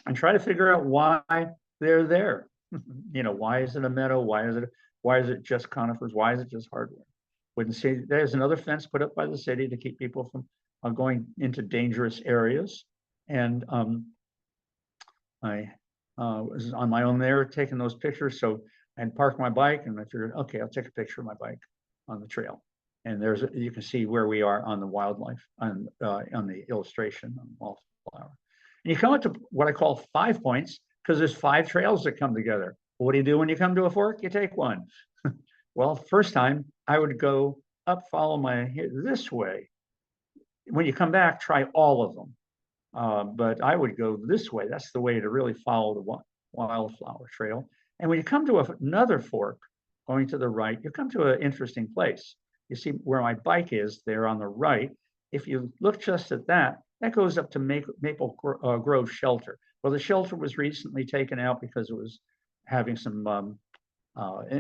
and try to figure out why they're there. You know, why is it a meadow? Why is it just conifers? Why is it just hardwood? Wouldn't see there's another fence put up by the city to keep people from going into dangerous areas. And I was on my own there taking those pictures. So I'd parked my bike and I figured, okay, I'll take a picture of my bike on the trail. And you can see where we are on the wildlife on the illustration on wildflower. And you come up to what I call 5 points because there's 5 trails that come together. What do you do when you come to a fork? You take one. Well, first time I would go up, follow this way. When you come back, try all of them. But I would go this way. That's the way to really follow the wildflower trail. And when you come to another fork, going to the right, you come to an interesting place. You see where my bike is there on the right. If you look just at that, that goes up to Maple Grove Shelter. Well, the shelter was recently taken out because it was having some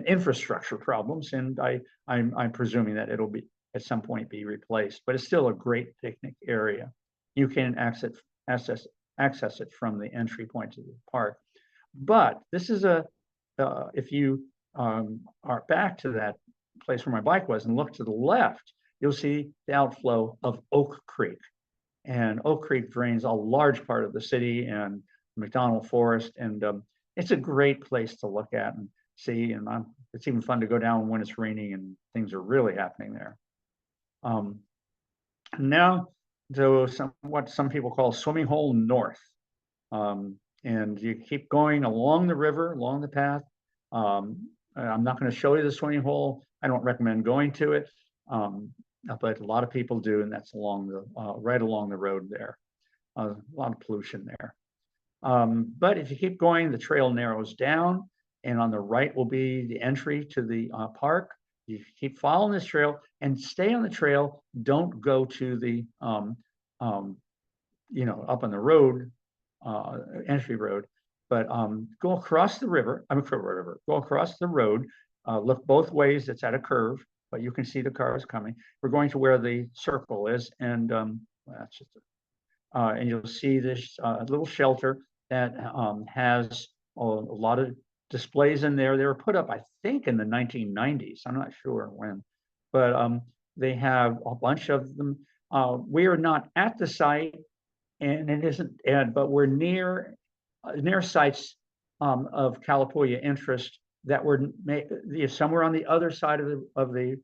infrastructure problems, and I'm presuming that it'll be at some point be replaced. But it's still a great picnic area. You can access it from the entry point to the park. But this is if you are back to that place where my bike was and look to the left, you'll see the outflow of Oak Creek. And Oak Creek drains a large part of the city and McDonald Forest. And it's a great place to look at and see. And it's even fun to go down when it's raining and things are really happening there. Now to what some people call Swimming Hole North. And you keep going along the river, along the path. I'm not going to show you the swimming hole. I don't recommend going to it, but a lot of people do, and that's right along the road there. A lot of pollution there. But if you keep going, the trail narrows down, and on the right will be the entry to the park. You keep following this trail and stay on the trail. Don't go to the up on the road, entry road, but go across the river. Go across the road. Look both ways. It's at a curve, but you can see the cars coming. We're going to where the circle is, and that's just. And you'll see this little shelter that has a lot of displays in there. They were put up, I think, in the 1990s. I'm not sure when, but they have a bunch of them. We are not at the site, and it isn't, but we're near sites of Kalapuya interest that were somewhere on the other side of the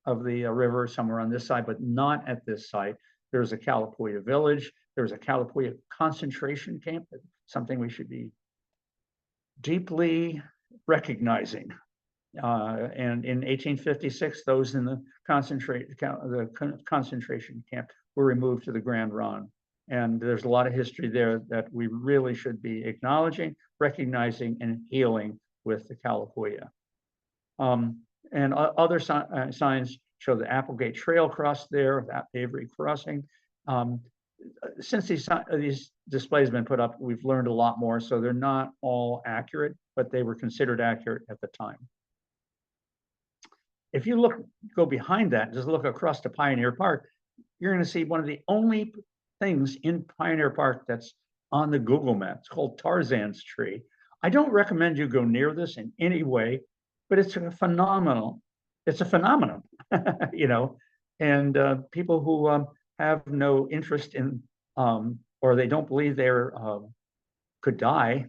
river, somewhere on this side, but not at this site. There's a Kalapuya village. There's a Kalapuya concentration camp, something we should be deeply recognizing. And in 1856, those in the concentration camp were removed to the Grand Ronde. And there's a lot of history there that we really should be acknowledging, recognizing, and healing with the Kalapuya. And other signs show the Applegate Trail crossed there, that Avery Crossing. Since these displays have been put up, we've learned a lot more, so they're not all accurate, but they were considered accurate at the time. If you go behind that, just look across to Pioneer Park, you're going to see one of the only things in Pioneer Park that's on the Google map. It's called Tarzan's Tree. I don't recommend you go near this in any way, but it's a phenomenon. It's a phenomenon, and people who have no interest in, or they don't believe they're could die,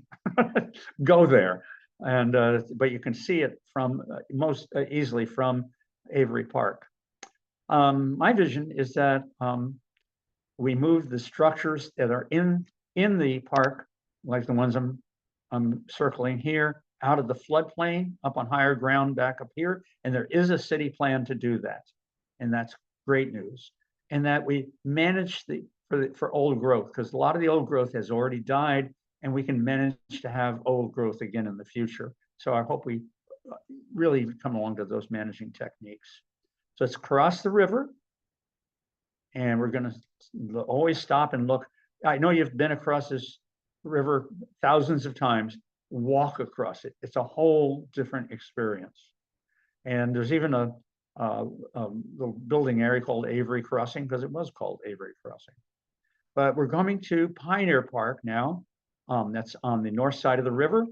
go there. And but you can see it from most easily from Avery Park. My vision is that we move the structures that are in the park, like the ones I'm circling here, out of the floodplain, up on higher ground, back up here. And there is a city plan to do that, and that's great news. And that we manage for old growth, because a lot of the old growth has already died, and we can manage to have old growth again in the future. So I hope we really come along to those managing techniques. So it's across the river, and we're going to always stop and look. I know you've been across this river thousands of times. Walk across it. It's a whole different experience. And there's even a little building area called Avery Crossing, because it was called Avery Crossing. But we're coming to Pioneer Park now. That's on the north side of the river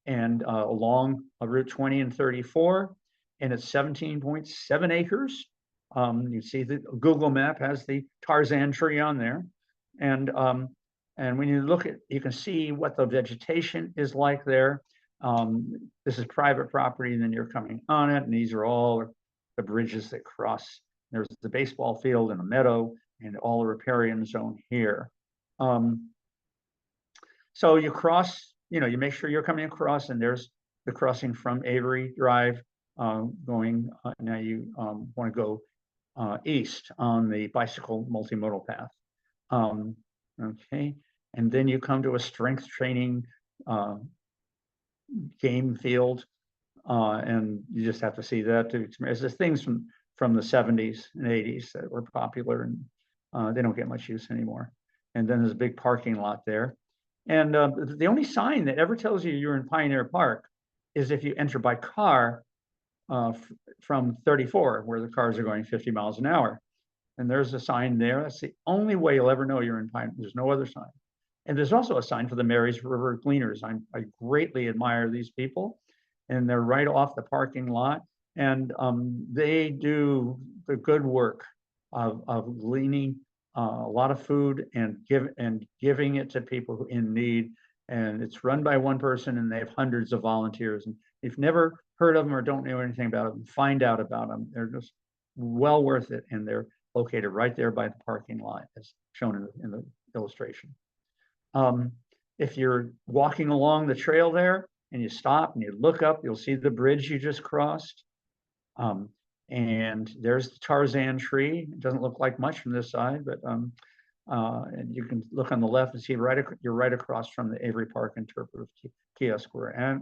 and along Route 20 and 34. And it's 17.7 acres. You see the Google map has the Tarzan tree on there. And when you look at, you can see what the vegetation is like there. This is private property, and then you're coming on it, and these are all the bridges that cross. There's the baseball field and a meadow and all the riparian zone here. So you cross, you make sure you're coming across, and there's the crossing from Avery Drive going, now you want to go east on the bicycle multimodal path. Okay, and then you come to a strength training game field, and you just have to see that too. There's things from the 70s and 80s that were popular, and they don't get much use anymore. And then there's a big parking lot there. And the only sign that ever tells you you're in Pioneer Park is if you enter by car from 34, where the cars are going 50 miles an hour. And there's a sign there. That's the only way you'll ever know you're in Pioneer. There's no other sign. And there's also a sign for the Marys River Gleaners. I greatly admire these people, and they're right off the parking lot. And they do the good work of gleaning a lot of food and giving it to people in need. And it's run by one person, and they have hundreds of volunteers. And if you've never heard of them or don't know anything about them, find out about them. They're just well worth it, and they're located right there by the parking lot, as shown in the illustration. If you're walking along the trail there and you stop and you look up, you'll see the bridge you just crossed. And there's the Tarzan tree. It doesn't look like much from this side, but and you can look on the left and see you're right across from the Avery Park interpretive kiosk we're at.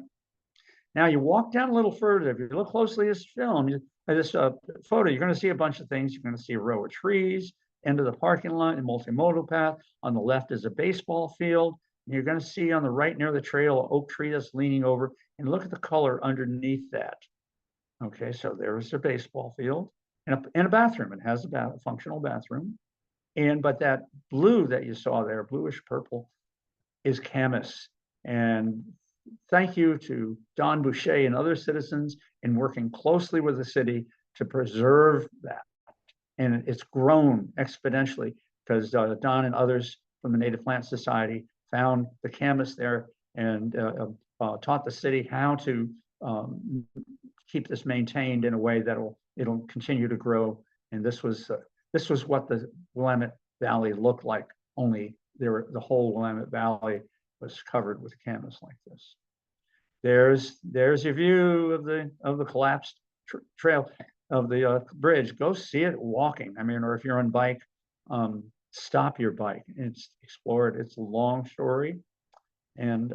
Now you walk down a little further. If you look closely at this film, this photo, you're going to see a bunch of things. You're going to see a row of trees, end of the parking lot, and multimodal path. On the left is a baseball field. And you're going to see on the right near the trail an oak tree that's leaning over. And look at the color underneath that. Okay, so there's a baseball field and a bathroom. It has a functional bathroom. But that blue that you saw there, bluish purple, is Camas. And thank you to Don Boucher and other citizens in working closely with the city to preserve that. And it's grown exponentially because Don and others from the Native Plant Society found the Camas there and taught the city how to keep this maintained in a way that it'll continue to grow. And this was what the Willamette Valley looked like, only the whole Willamette Valley was covered with Camas like this. There's your view of the collapsed trail of the bridge. Go see it walking. I mean, or if you're on bike, stop your bike and explore it. It's a long story, and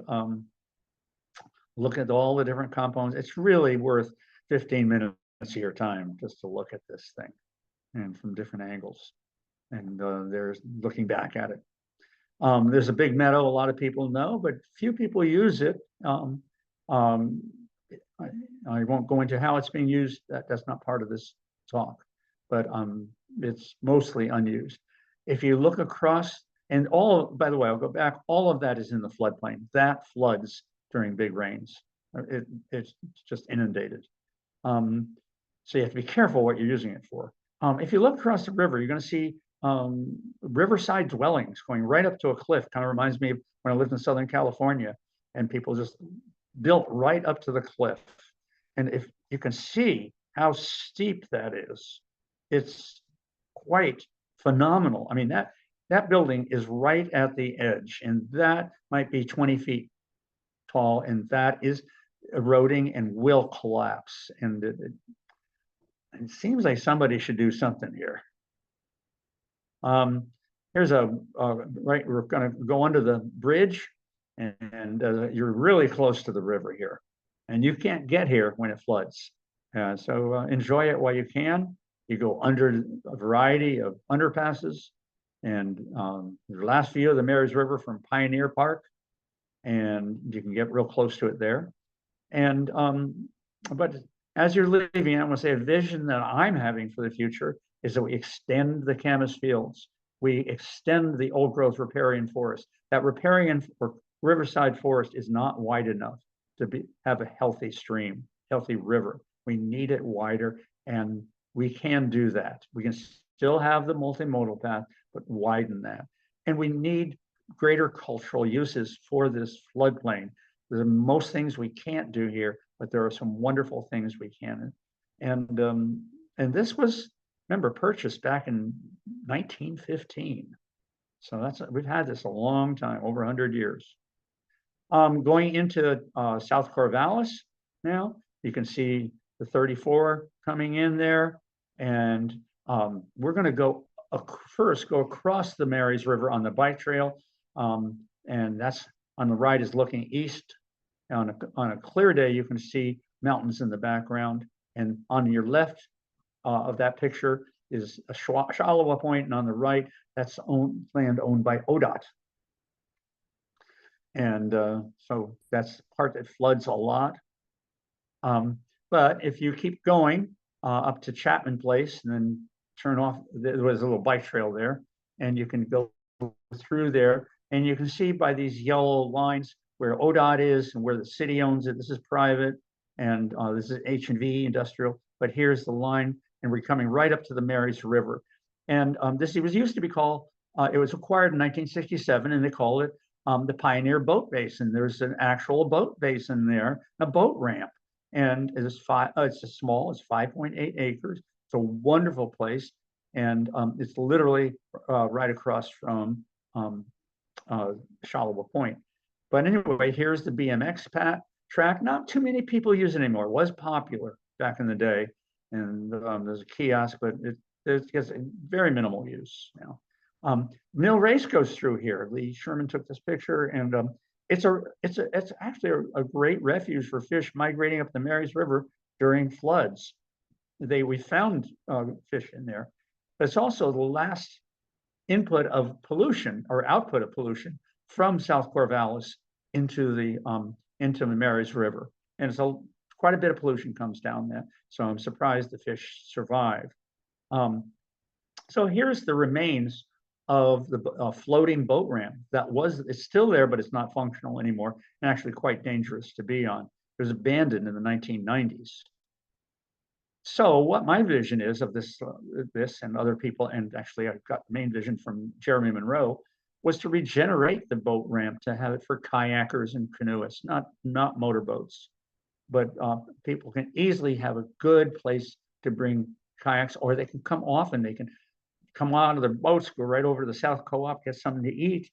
look at all the different components. It's really worth 15 minutes of your time just to look at this thing and from different angles. And there's looking back at it. There's a big meadow a lot of people know, but few people use it. I won't go into how it's being used. That's not part of this talk, but it's mostly unused. If you look across, and by the way, I'll go back, all of that is in the floodplain. That floods during big rains. It's just inundated. So you have to be careful what you're using it for. If you look across the river, you're going to see riverside dwellings going right up to a cliff. Kind of reminds me of when I lived in Southern California, and people just built right up to the cliff. And if you can see how steep that is, it's quite phenomenal. I mean, that building is right at the edge, and that might be 20 feet tall, and that is eroding and will collapse. And it seems like somebody should do something here. Here's right, we're going to go under the bridge, and you're really close to the river here, and you can't get here when it floods. So enjoy it while you can. You go under a variety of underpasses, and your last view of the Marys River from Pioneer Park, and you can get real close to it there. And but as you're leaving, I want to say a vision that I'm having for the future is that we extend the Camas fields. We extend the old growth riparian forest. That riparian or Riverside Forest is not wide enough to have a healthy stream, healthy river. We need it wider, and we can do that. We can still have the multimodal path, but widen that. And we need greater cultural uses for this floodplain. There are most things we can't do here, but there are some wonderful things we can. And this was, remember, purchased back in 1915. So we've had this a long time, over 100 years. Going into South Corvallis now, you can see the 34 coming in there. And we're going to go first go across the Marys River on the bike trail. And that's on the right is looking east. On a clear day, you can see mountains in the background. And on your left of that picture is a Shalawa Point, and on the right, that's land owned by ODOT. And so that's the part that floods a lot. But if you keep going up to Chapman Place and then turn off, there was a little bike trail there, and you can go through there, and you can see by these yellow lines where ODOT is and where the city owns it. This is private, and this is H&V industrial, but here's the line, and we're coming right up to the Marys River. And this used to be called, it was acquired in 1967, and they call it the Pioneer Boat Basin. There's an actual boat basin there, a boat ramp, and it's small, it's 5.8 acres. It's a wonderful place, and it's literally right across from Shalawa Point. But anyway, here's the BMX track. Not too many people use it anymore. It was popular back in the day, and there's a kiosk, but it gets very minimal use now. Mill Race goes through here. Lee Sherman took this picture, and it's actually a great refuge for fish migrating up the Marys River during floods. We found fish in there, but it's also the last input of pollution or output of pollution from South Corvallis into the Marys River, and so quite a bit of pollution comes down there. So I'm surprised the fish survive. So here's the remains of the floating boat ramp it's still there, but it's not functional anymore, and actually quite dangerous to be on. It was abandoned in the 1990s. So what my vision is of this and other people, and actually I've got the main vision from Jeremy Monroe, was to regenerate the boat ramp to have it for kayakers and canoeists, not motorboats. But people can easily have a good place to bring kayaks, or they can come off and they can come out of their boats, go right over to the South Co-op, get something to eat,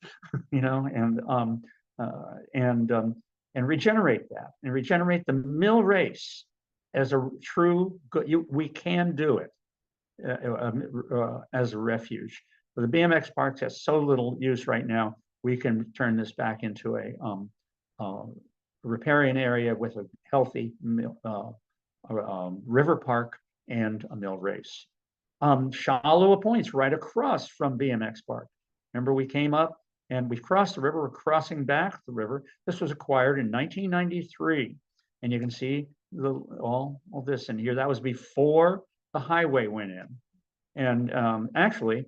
and regenerate that, and regenerate the Mill Race as a true good. We can do it as a refuge. But the BMX parks has so little use right now. We can turn this back into a riparian area with a healthy river park and a mill race. Shalawa Point's right across from BMX Park. Remember, we came up and we crossed the river. We're crossing back the river. This was acquired in 1993, and you can see all this in here. That was before the highway went in, and actually,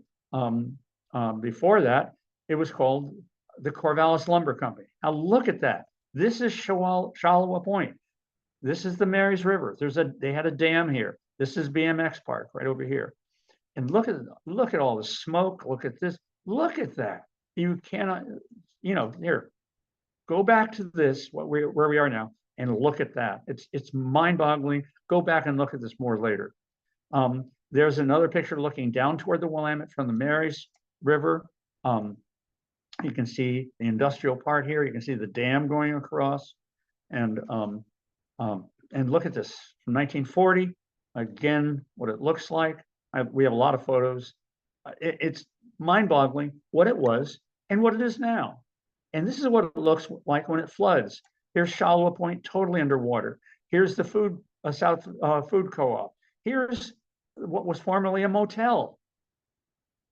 before that, it was called the Corvallis Lumber Company. Now look at that. This is Shalawa Point. This is the Marys River. They had a dam here. This is BMX Park right over here. And look at all the smoke. Look at this. Look at that. You cannot, here, go back to this, where we are now, and look at that. It's mind-boggling. Go back and look at this more later. There's another picture looking down toward the Willamette from the Marys River. You can see the industrial part here. You can see the dam going across, and look at this from 1940. Again, what it looks like. We have a lot of photos. It's mind-boggling what it was and what it is now. And this is what it looks like when it floods. Here's Shalawa Point, totally underwater. Here's the South Food Co-op. Here's what was formerly a motel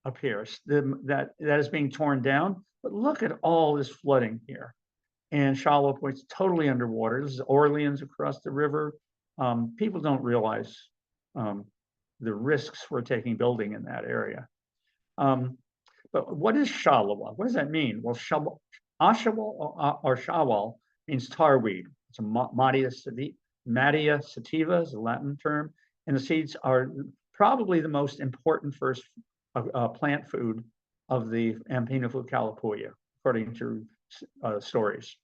up here that is being torn down. But look at all this flooding here. And Shalawa Point's totally underwater. This is Orleans across the river. People don't realize the risks we're taking building in that area. But what is Shalawa? What does that mean? Well, Ashawal or shawal means tarweed. It's a Madia sativa is a Latin term, and the seeds are probably the most important first plant food of the Amphinophylla calipuia, according to stories.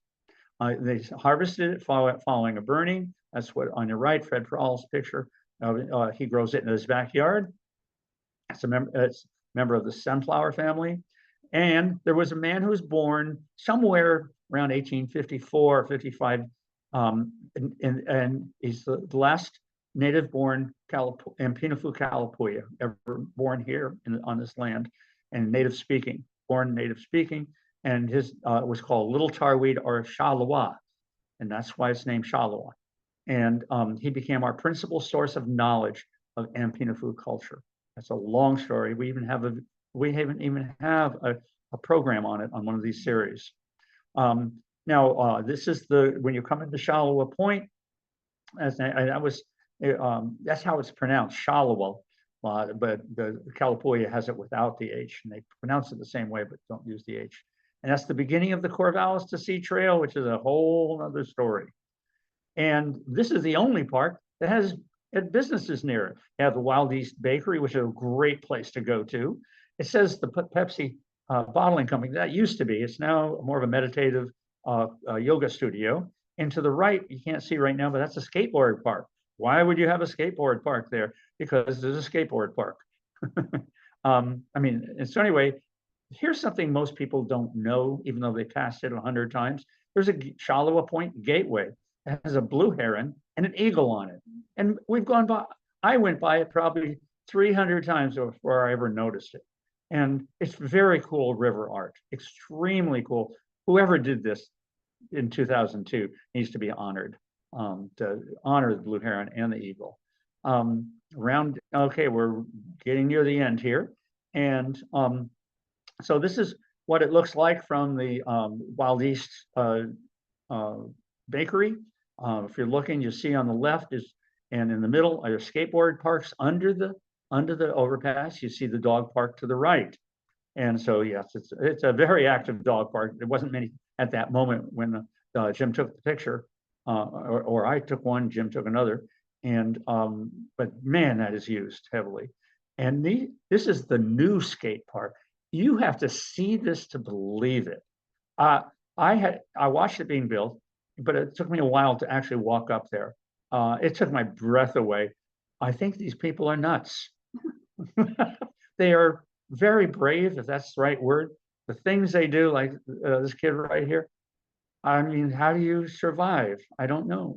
They harvested it following a burning. That's what on your right, Fred Frall's picture. He grows it in his backyard. It's a member of the sunflower family. And there was a man who was born somewhere around 1854, 55, and he's the last native-born Amphinophylla calipuia ever born here on this land, and born native speaking, and his was called little tarweed or Shalawa, and that's why it's named Shalawa. And he became our principal source of knowledge of Amphinophylla culture. That's a long story. We even have a program on it on one of these series. Now, this is when you come into Shalawa Point, that's how it's pronounced, Shalawa, but the Calipuia has it without the H, and they pronounce it the same way, but don't use the H. And that's the beginning of the Corvallis to Sea Trail, which is a whole other story. And this is the only park that has businesses near it. You have the Wild East Bakery, which is a great place to go to. It says the Pepsi bottling company, that used to be, it's now more of a meditative yoga studio. And to the right, you can't see right now, but that's a skateboard park. Why would you have a skateboard park there? Because there's a skateboard park. I mean, and so anyway, here's something most people don't know, even though they passed it 100 times. There's a Shalawa Point gateway. It has a blue heron and an eagle on it. And we've gone by, I went by it probably 300 times before I ever noticed it. And it's very cool river art, extremely cool. Whoever did this in 2002 needs to be honored, to honor the blue heron and the eagle. Okay, we're getting near the end here. And so this is what it looks like from the Wild East Bakery. If you're looking, you see on the left and in the middle are skateboard parks under the overpass. You see the dog park to the right. And so, yes, it's a very active dog park. There wasn't many at that moment when Jim took the picture, or I took one, Jim took another. And but man, that is used heavily. And this is the new skate park. You have to see this to believe it. I watched it being built, but it took me a while to actually walk up there. It took my breath away. I think these people are nuts. They are very brave, if that's the right word. The things they do, like this kid right here. I mean, how do you survive? I don't know.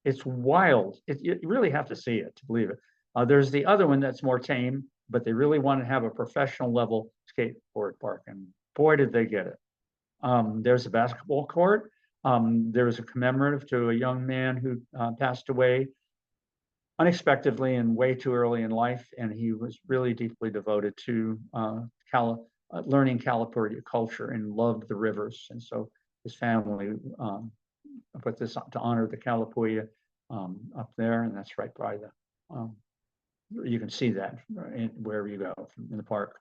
It's wild. You really have to see it to believe it. There's the other one that's more tame, but they really want to have a professional level skateboard park, and boy, did they get it. There's a basketball court. There was a commemorative to a young man who passed away unexpectedly and way too early in life, and he was really deeply devoted to learning Calipuia culture and loved the rivers. And so his family put this up to honor the Calipuia up there, and that's right by the, you can see that wherever you go in the park.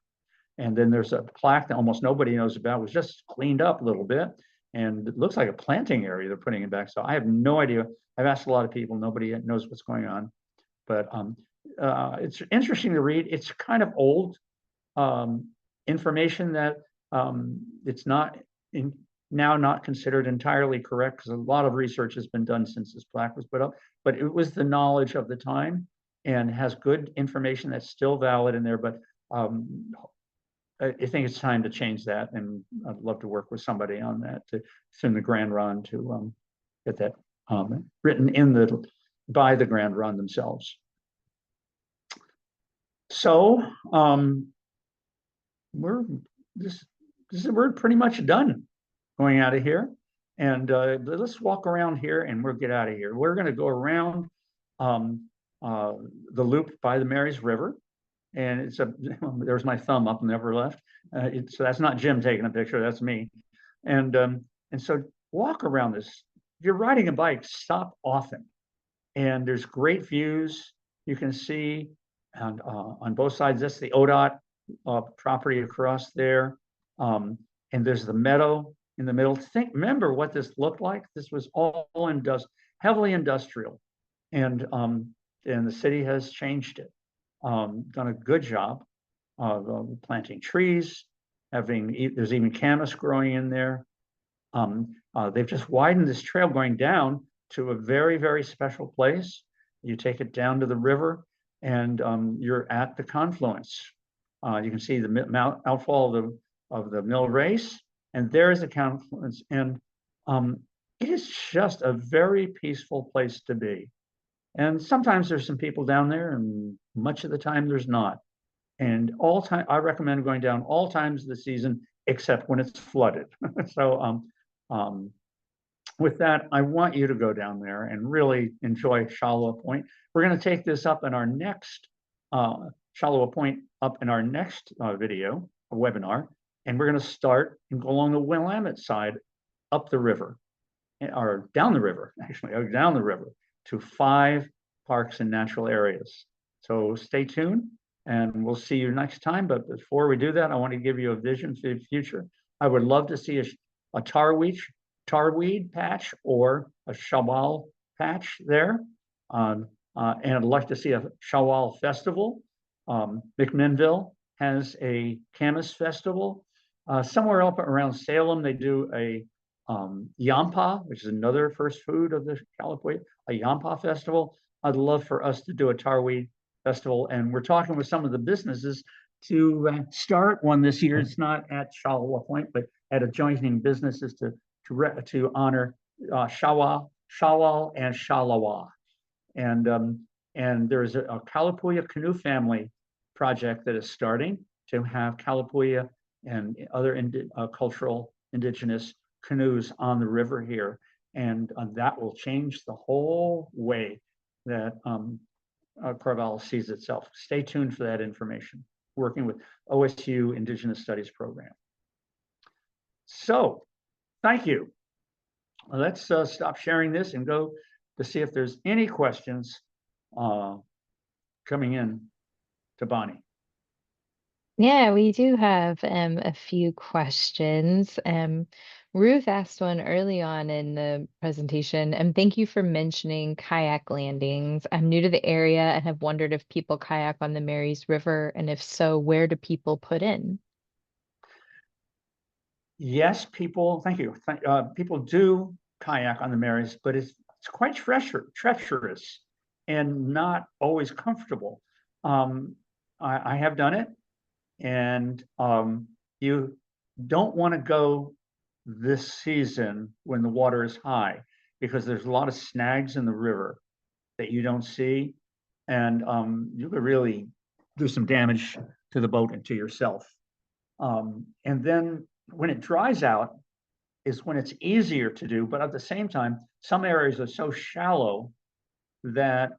And then there's a plaque that almost nobody knows about, was just cleaned up a little bit, and it looks like a planting area they're putting it back. So I have no idea. I've asked a lot of people, nobody knows what's going on. But it's interesting to read. It's kind of old information that it's not now not considered entirely correct, because a lot of research has been done since this plaque was put up. But it was the knowledge of the time and has good information that's still valid in there. But I think it's time to change that, and I'd love to work with somebody on that in the Grand Run to get that written in by the Grand Run themselves. So we're pretty much done going out of here, and let's walk around here and we'll get out of here. We're going to go around the loop by the Marys River, and there's my thumb up and never left. So that's not Jim taking a picture, that's me. And so walk around this. If you're riding a bike, stop often. And there's great views you can see, and on both sides. That's the ODOT property across there. And there's the meadow in the middle. Remember what this looked like? This was all heavily industrial, and the city has changed it, done a good job of planting trees, there's even camas growing in there. They've just widened this trail going down to a very, very special place. You take it down to the river, and you're at the confluence. You can see the outfall of the Mill Race, and there is the confluence. And it is just a very peaceful place to be. And sometimes there's some people down there, and much of the time there's not. And I recommend going down all times of the season, except when it's flooded. So with that, I want you to go down there and really enjoy Shalawa Point. We're going to take this up in our next Shalawa Point up in our next video, a webinar, and we're going to start and go along the Willamette side up the river, or down the river, actually, down the river to 5 parks and natural areas. So stay tuned, and we'll see you next time. But before we do that, I want to give you a vision for the future. I would love to see a tarweed patch or a shawal patch there. And I'd like to see a shawal festival. McMinnville has a camas festival. Somewhere up around Salem, they do a Yampa, which is another first food of the Calapooya, a Yampa festival. I'd love for us to do a tarweed festival, and we're talking with some of the businesses to start one this year. It's not at Shalawa Point, but at adjoining businesses to honor Shawal and Shalawa. And there's a Calapooya canoe family project that is starting to have Calapooya and other cultural indigenous canoes on the river here, and that will change the whole way that Corvallis sees itself. Stay tuned for that information. Working with OSU Indigenous Studies program. So, thank you. Let's stop sharing this and go to see if there's any questions coming in to Bonnie. Yeah, we do have a few questions. Ruth asked one early on in the presentation, and thank you for mentioning kayak landings. I'm new to the area and have wondered if people kayak on the Marys River, and if so, where do people put in? Yes, thank you. People do kayak on the Marys, but it's quite treacherous and not always comfortable. I have done it, and you don't want to go this season when the water is high, because there's a lot of snags in the river that you don't see, and you could really do some damage to the boat and to yourself. And then when it dries out is when it's easier to do, but at the same time, some areas are so shallow that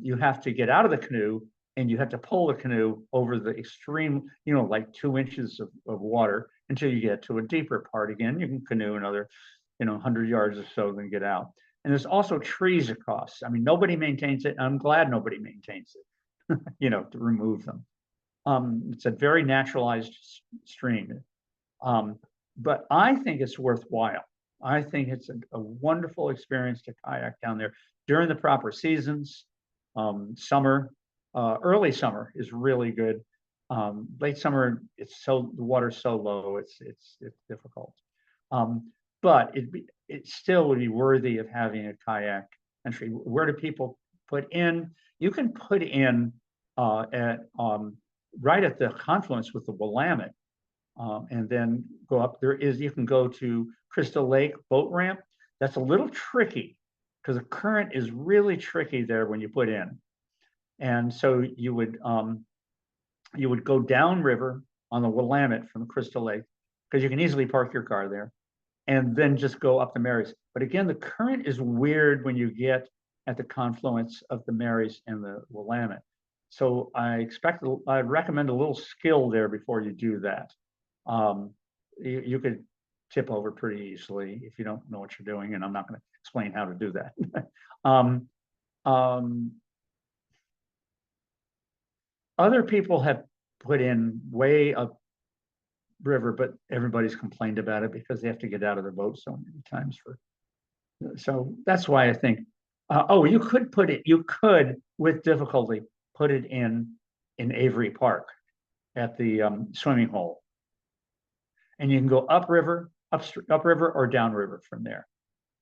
you have to get out of the canoe, and you have to pull the canoe over the extreme, like 2 inches of water until you get to a deeper part again. You can canoe another, 100 yards or so, then get out. And there's also trees across. I mean, nobody maintains it. I'm glad nobody maintains it, to remove them. It's a very naturalized stream. But I think it's worthwhile. I think it's a wonderful experience to kayak down there during the proper seasons. Summer, early summer is really good. Late summer, the water's so low, it's difficult. But it still would be worthy of having a kayak entry. Where do people put in? You can put in right at the confluence with the Willamette, and then go up. You can go to Crystal Lake boat ramp. That's a little tricky because the current is really tricky there when you put in. And so you would go downriver on the Willamette from Crystal Lake, because you can easily park your car there, and then just go up the Marys. But again, the current is weird when you get at the confluence of the Marys and the Willamette. So I'd recommend a little skill there before you do that. You could tip over pretty easily if you don't know what you're doing, and I'm not going to explain how to do that. Other people have put in way up river, but everybody's complained about it because they have to get out of the boat so many times so that's why I think, oh, you could with difficulty put it in Avery Park at the swimming hole. And you can go upriver or downriver from there.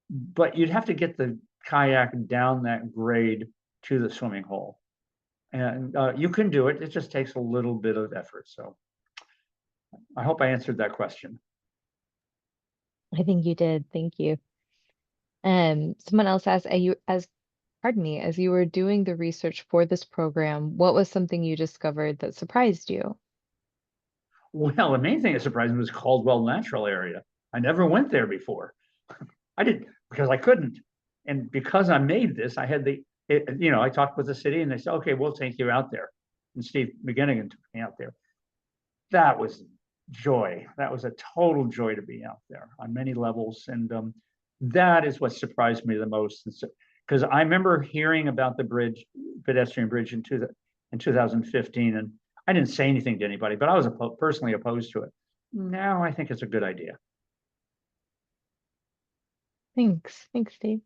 But you'd have to get the kayak down that grade to the swimming hole. And you can do it. It just takes a little bit of effort. So I hope I answered that question. I think you did. Thank you. Someone else asked, pardon me, as you were doing the research for this program, what was something you discovered that surprised you? Well, the main thing that surprised me was Caldwell Natural Area. I never went there before. I didn't because I couldn't. And because I made this, I had I talked with the city and they said, okay, we'll take you out there. And Steve McGinnigan took me out there. That was joy. That was a total joy to be out there on many levels. And that is what surprised me the most. Because I remember hearing about the pedestrian bridge in 2015, and I didn't say anything to anybody, but I was personally opposed to it. Now I think it's a good idea. Thanks. Thanks, Dave.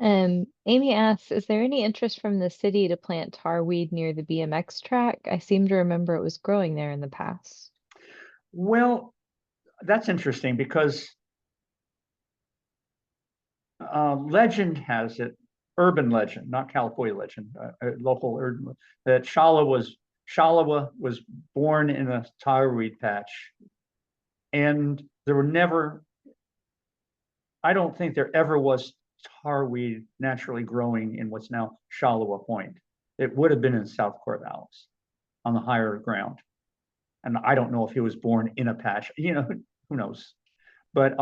Amy asks, is there any interest from the city to plant tarweed near the BMX track? I seem to remember it was growing there in the past. Well, that's interesting because legend has it, urban legend, not California legend, local urban, that Shalawa was born in a tarweed patch, and I don't think there ever was tarweed naturally growing in what's now Shalawa Point. It would have been in South Corvallis on the higher ground. And I don't know if he was born in a patch, who knows? But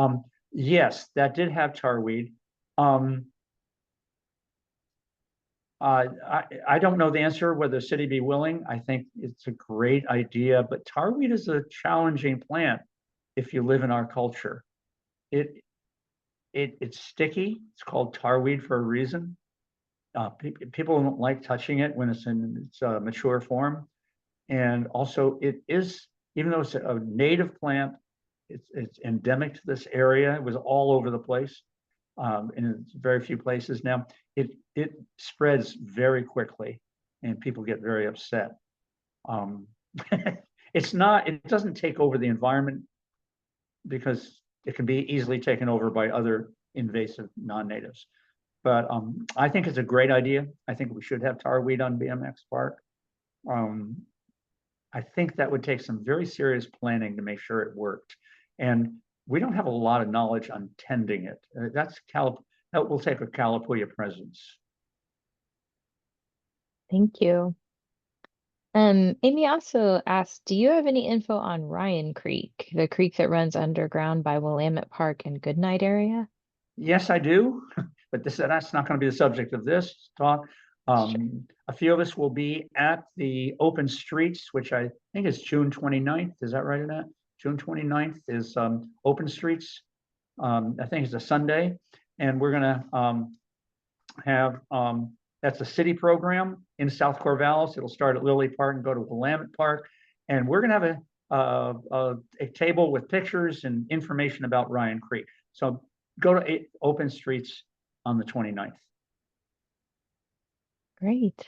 yes, that did have tarweed. I don't know the answer whether the city be willing. I think it's a great idea, but tarweed is a challenging plant if you live in our culture. It's sticky. It's called tarweed for a reason. People don't like touching it when it's in its mature form. And also it is, even though it's a native plant, it's endemic to this area. It was all over the place. In very few places now. It spreads very quickly and people get very upset. It doesn't take over the environment because it can be easily taken over by other invasive non-natives. But I think it's a great idea. I think we should have tarweed on BMX Park. I think that would take some very serious planning to make sure it worked. And we don't have a lot of knowledge on tending it. That will take a Kalapuya presence. Thank you. Amy also asked, do you have any info on Ryan Creek, the creek that runs underground by Willamette Park and Goodnight area? Yes, I do, but that's not going to be the subject of this talk. Sure. A few of us will be at the Open Streets, which I think is June 29th. Is that right, Annette? June 29th is Open Streets. I think it's a Sunday. And we're going to have, that's a city program in South Corvallis. It'll start at Lily Park and go to Willamette Park. And we're going to have a table with pictures and information about Ryan Creek. So go to Open Streets on the 29th. Great.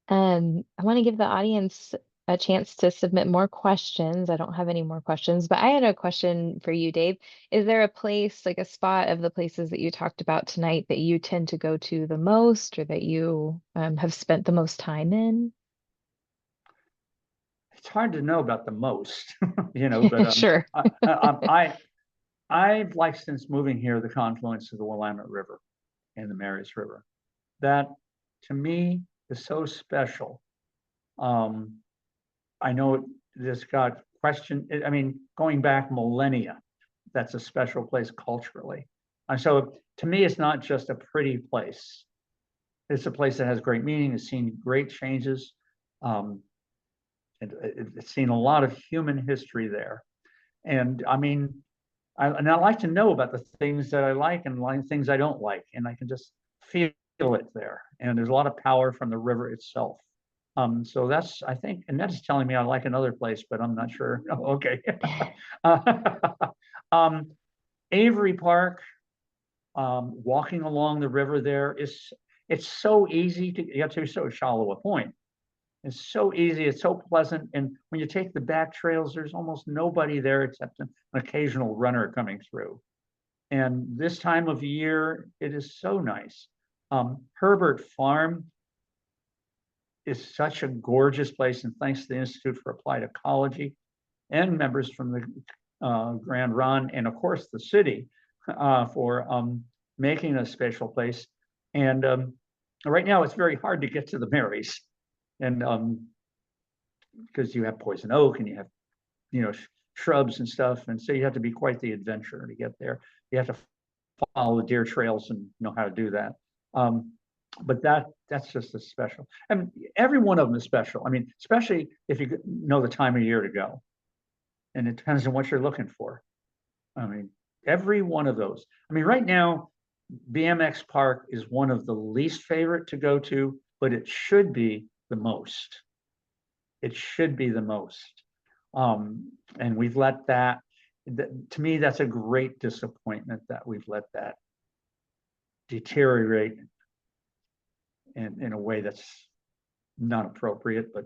I want to give the audience a chance to submit more questions. I don't have any more questions, but I had a question for you, Dave. Is there a place, like a spot of the places that you talked about tonight that you tend to go to the most or that you have spent the most time in? It's hard to know about the most, but Sure. I've liked since moving here the confluence of the Willamette River and the Marias River. That to me is so special. I know this got questioned. I mean, going back millennia, that's a special place culturally. And so to me, it's not just a pretty place. It's a place that has great meaning. It's seen great changes. It's seen a lot of human history there. And I mean, I like to know about the things that I like and things I don't like. And I can just feel it there. And there's a lot of power from the river itself. So that's, I think, and that's telling me I like another place, but I'm not sure. Oh, okay. Um, Avery Park, walking along the river there is, it's so easy to get to, so shallow a point. It's so easy, it's so pleasant. And when you take the back trails, there's almost nobody there except an occasional runner coming through. And this time of year, it is so nice. Herbert Farm is such a gorgeous place, and thanks to the Institute for Applied Ecology and members from the Grand Run, and of course the city, for making a special place. And right now it's very hard to get to the Marys, and because you have poison oak and you have, you know, shrubs and stuff, and so you have to be quite the adventurer to get there. You have to follow the deer trails and know how to do that. But that's just a special, and every one of them is special. I mean, especially if you know the time of year to go, and it depends on what you're looking for. I mean, every one of those. I mean, right now, BMX Park is one of the least favorite to go to, but it should be the most. It should be the most. And we've let that, to me, that's a great disappointment that we've let that deteriorate in a way that's not appropriate. But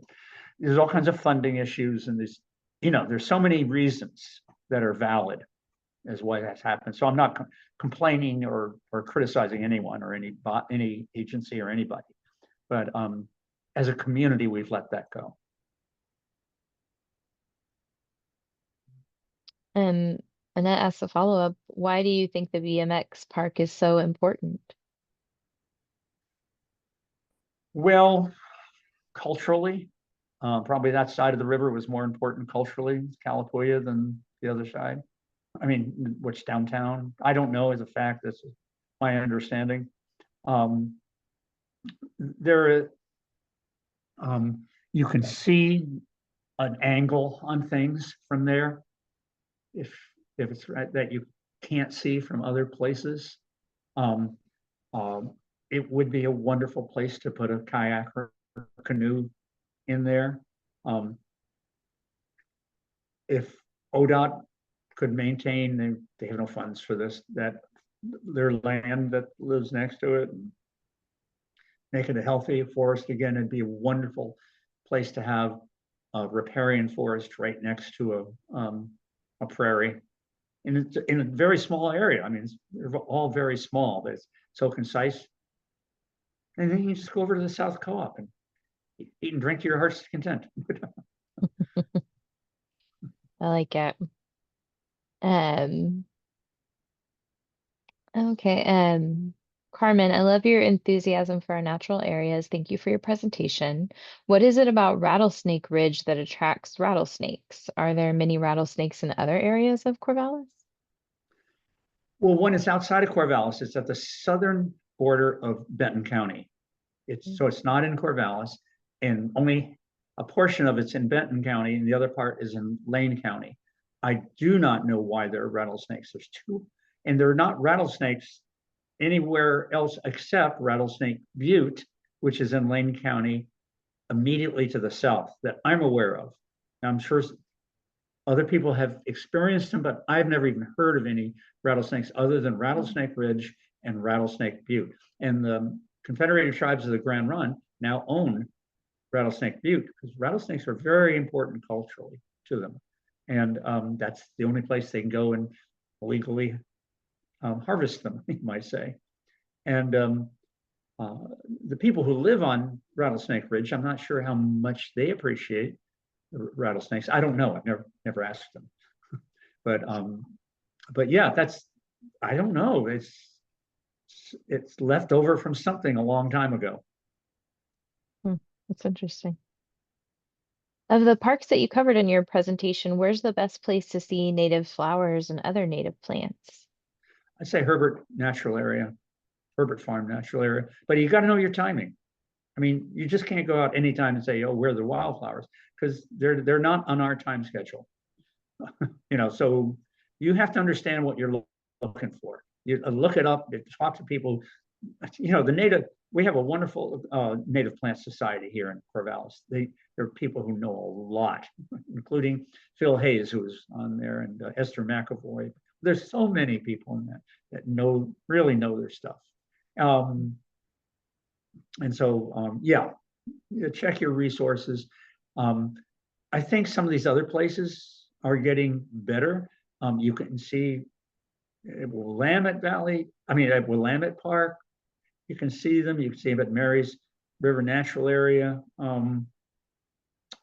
there's all kinds of funding issues, and there's, you know, there's so many reasons that are valid as why that's happened. So I'm not complaining or criticizing anyone or any agency or anybody, but as a community, we've let that go. And Annette asks a follow-up, why do you think the BMX park is so important? Well, culturally, probably that side of the river was more important culturally, Calapooya, than the other side. I mean, which downtown, I don't know as a fact, this is my understanding. There, you can see an angle on things from there, if it's right, that you can't see from other places. It would be a wonderful place to put a kayak or canoe in there. If ODOT could maintain, they have no funds for this, that their land that lives next to it, and make it a healthy forest again, it'd be a wonderful place to have a riparian forest right next to a prairie. And it's in a very small area. I mean, they're all very small, but it's so concise. And then you just go over to the South Co-op and eat and drink to your heart's content. I like it. Um, okay, Carmen, I love your enthusiasm for our natural areas. Thank you for your presentation. What is it about Rattlesnake Ridge that attracts rattlesnakes? Are there many rattlesnakes in other areas of Corvallis? Well, one is outside of Corvallis. It's at the southern border of Benton County. So it's not in Corvallis, and only a portion of it's in Benton County, and the other part is in Lane County. I do not know why there are rattlesnakes. There's two, and they're not rattlesnakes anywhere else except Rattlesnake Butte, which is in Lane County, immediately to the south, that I'm aware of. Now, I'm sure other people have experienced them, but I've never even heard of any rattlesnakes other than Rattlesnake Ridge and Rattlesnake Butte. And the Confederated Tribes of the Grand Run now own Rattlesnake Butte, because rattlesnakes are very important culturally to them. And that's the only place they can go and legally harvest them, you might say. And the people who live on Rattlesnake Ridge, I'm not sure how much they appreciate the rattlesnakes. I don't know. I've never asked them. But yeah, that's, I don't know. It's left over from something a long time ago. That's interesting. Of the parks that you covered in your presentation, where's the best place to see native flowers and other native plants? I'd say Herbert Natural Area, Herbert Farm Natural Area, but you got to know your timing. I mean, you just can't go out anytime and say, oh, where are the wildflowers? Because they're not on our time schedule. You know, so you have to understand what you're looking for. You look it up, talk to people. You know, the native, we have a wonderful native plant society here in Corvallis. There are people who know a lot, including Phil Hayes, who was on there, and Esther McAvoy. There's so many people in that really know their stuff. And so, yeah, check your resources. I think some of these other places are getting better. You can see Willamette Valley, at Willamette Park, you can see them. You can see them at Mary's River Natural Area. You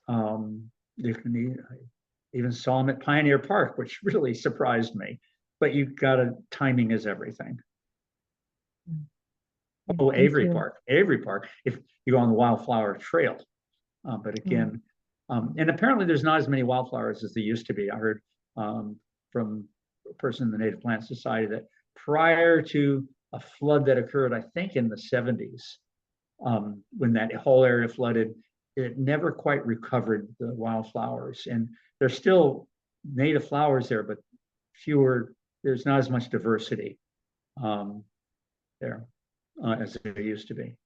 can even saw them at Pioneer Park, which really surprised me. But you timing is everything. Oh, Avery Park. If you go on the Wildflower Trail, but again, and apparently there's not as many wildflowers as there used to be. I heard from a person in the Native Plant Society that prior to a flood that occurred, I think in the 70s, when that whole area flooded, it never quite recovered the wildflowers. And there's still native flowers there, but fewer. There's not as much diversity there as there used to be.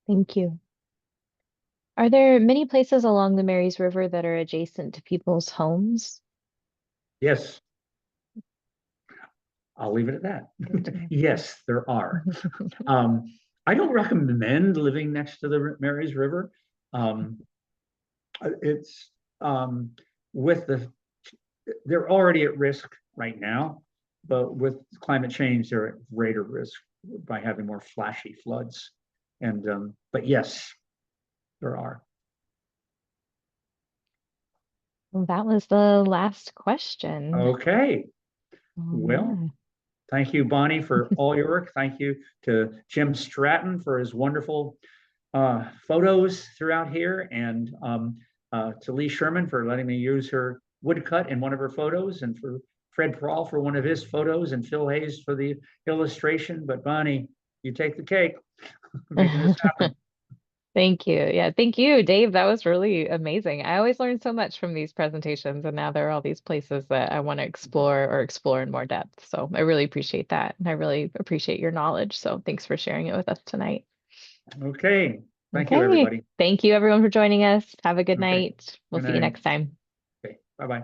Thank you. Are there many places along the Marys River that are adjacent to people's homes? Yes. I'll leave it at that. Yes, there are. I don't recommend living next to the Marys River. It's they're already at risk right now, but with climate change, they're at greater risk by having more flashy floods. And but yes, there are. Well, that was the last question. Okay. Well, thank you, Bonnie, for all your work. Thank you to Jim Stratton for his wonderful photos throughout here, and to Lee Sherman for letting me use her woodcut in one of her photos, and for Fred Prawl for one of his photos, and Phil Hayes for the illustration. But Bonnie, you take the cake. Making this happen. Thank you. Yeah, thank you, Dave. That was really amazing. I always learn so much from these presentations, and now there are all these places that I want to explore in more depth. So I really appreciate that. And I really appreciate your knowledge. So thanks for sharing it with us tonight. Okay. Thank you, everybody. Thank you, everyone, for joining us. Have a good Okay. night. We'll see you next time. Okay. Bye-bye.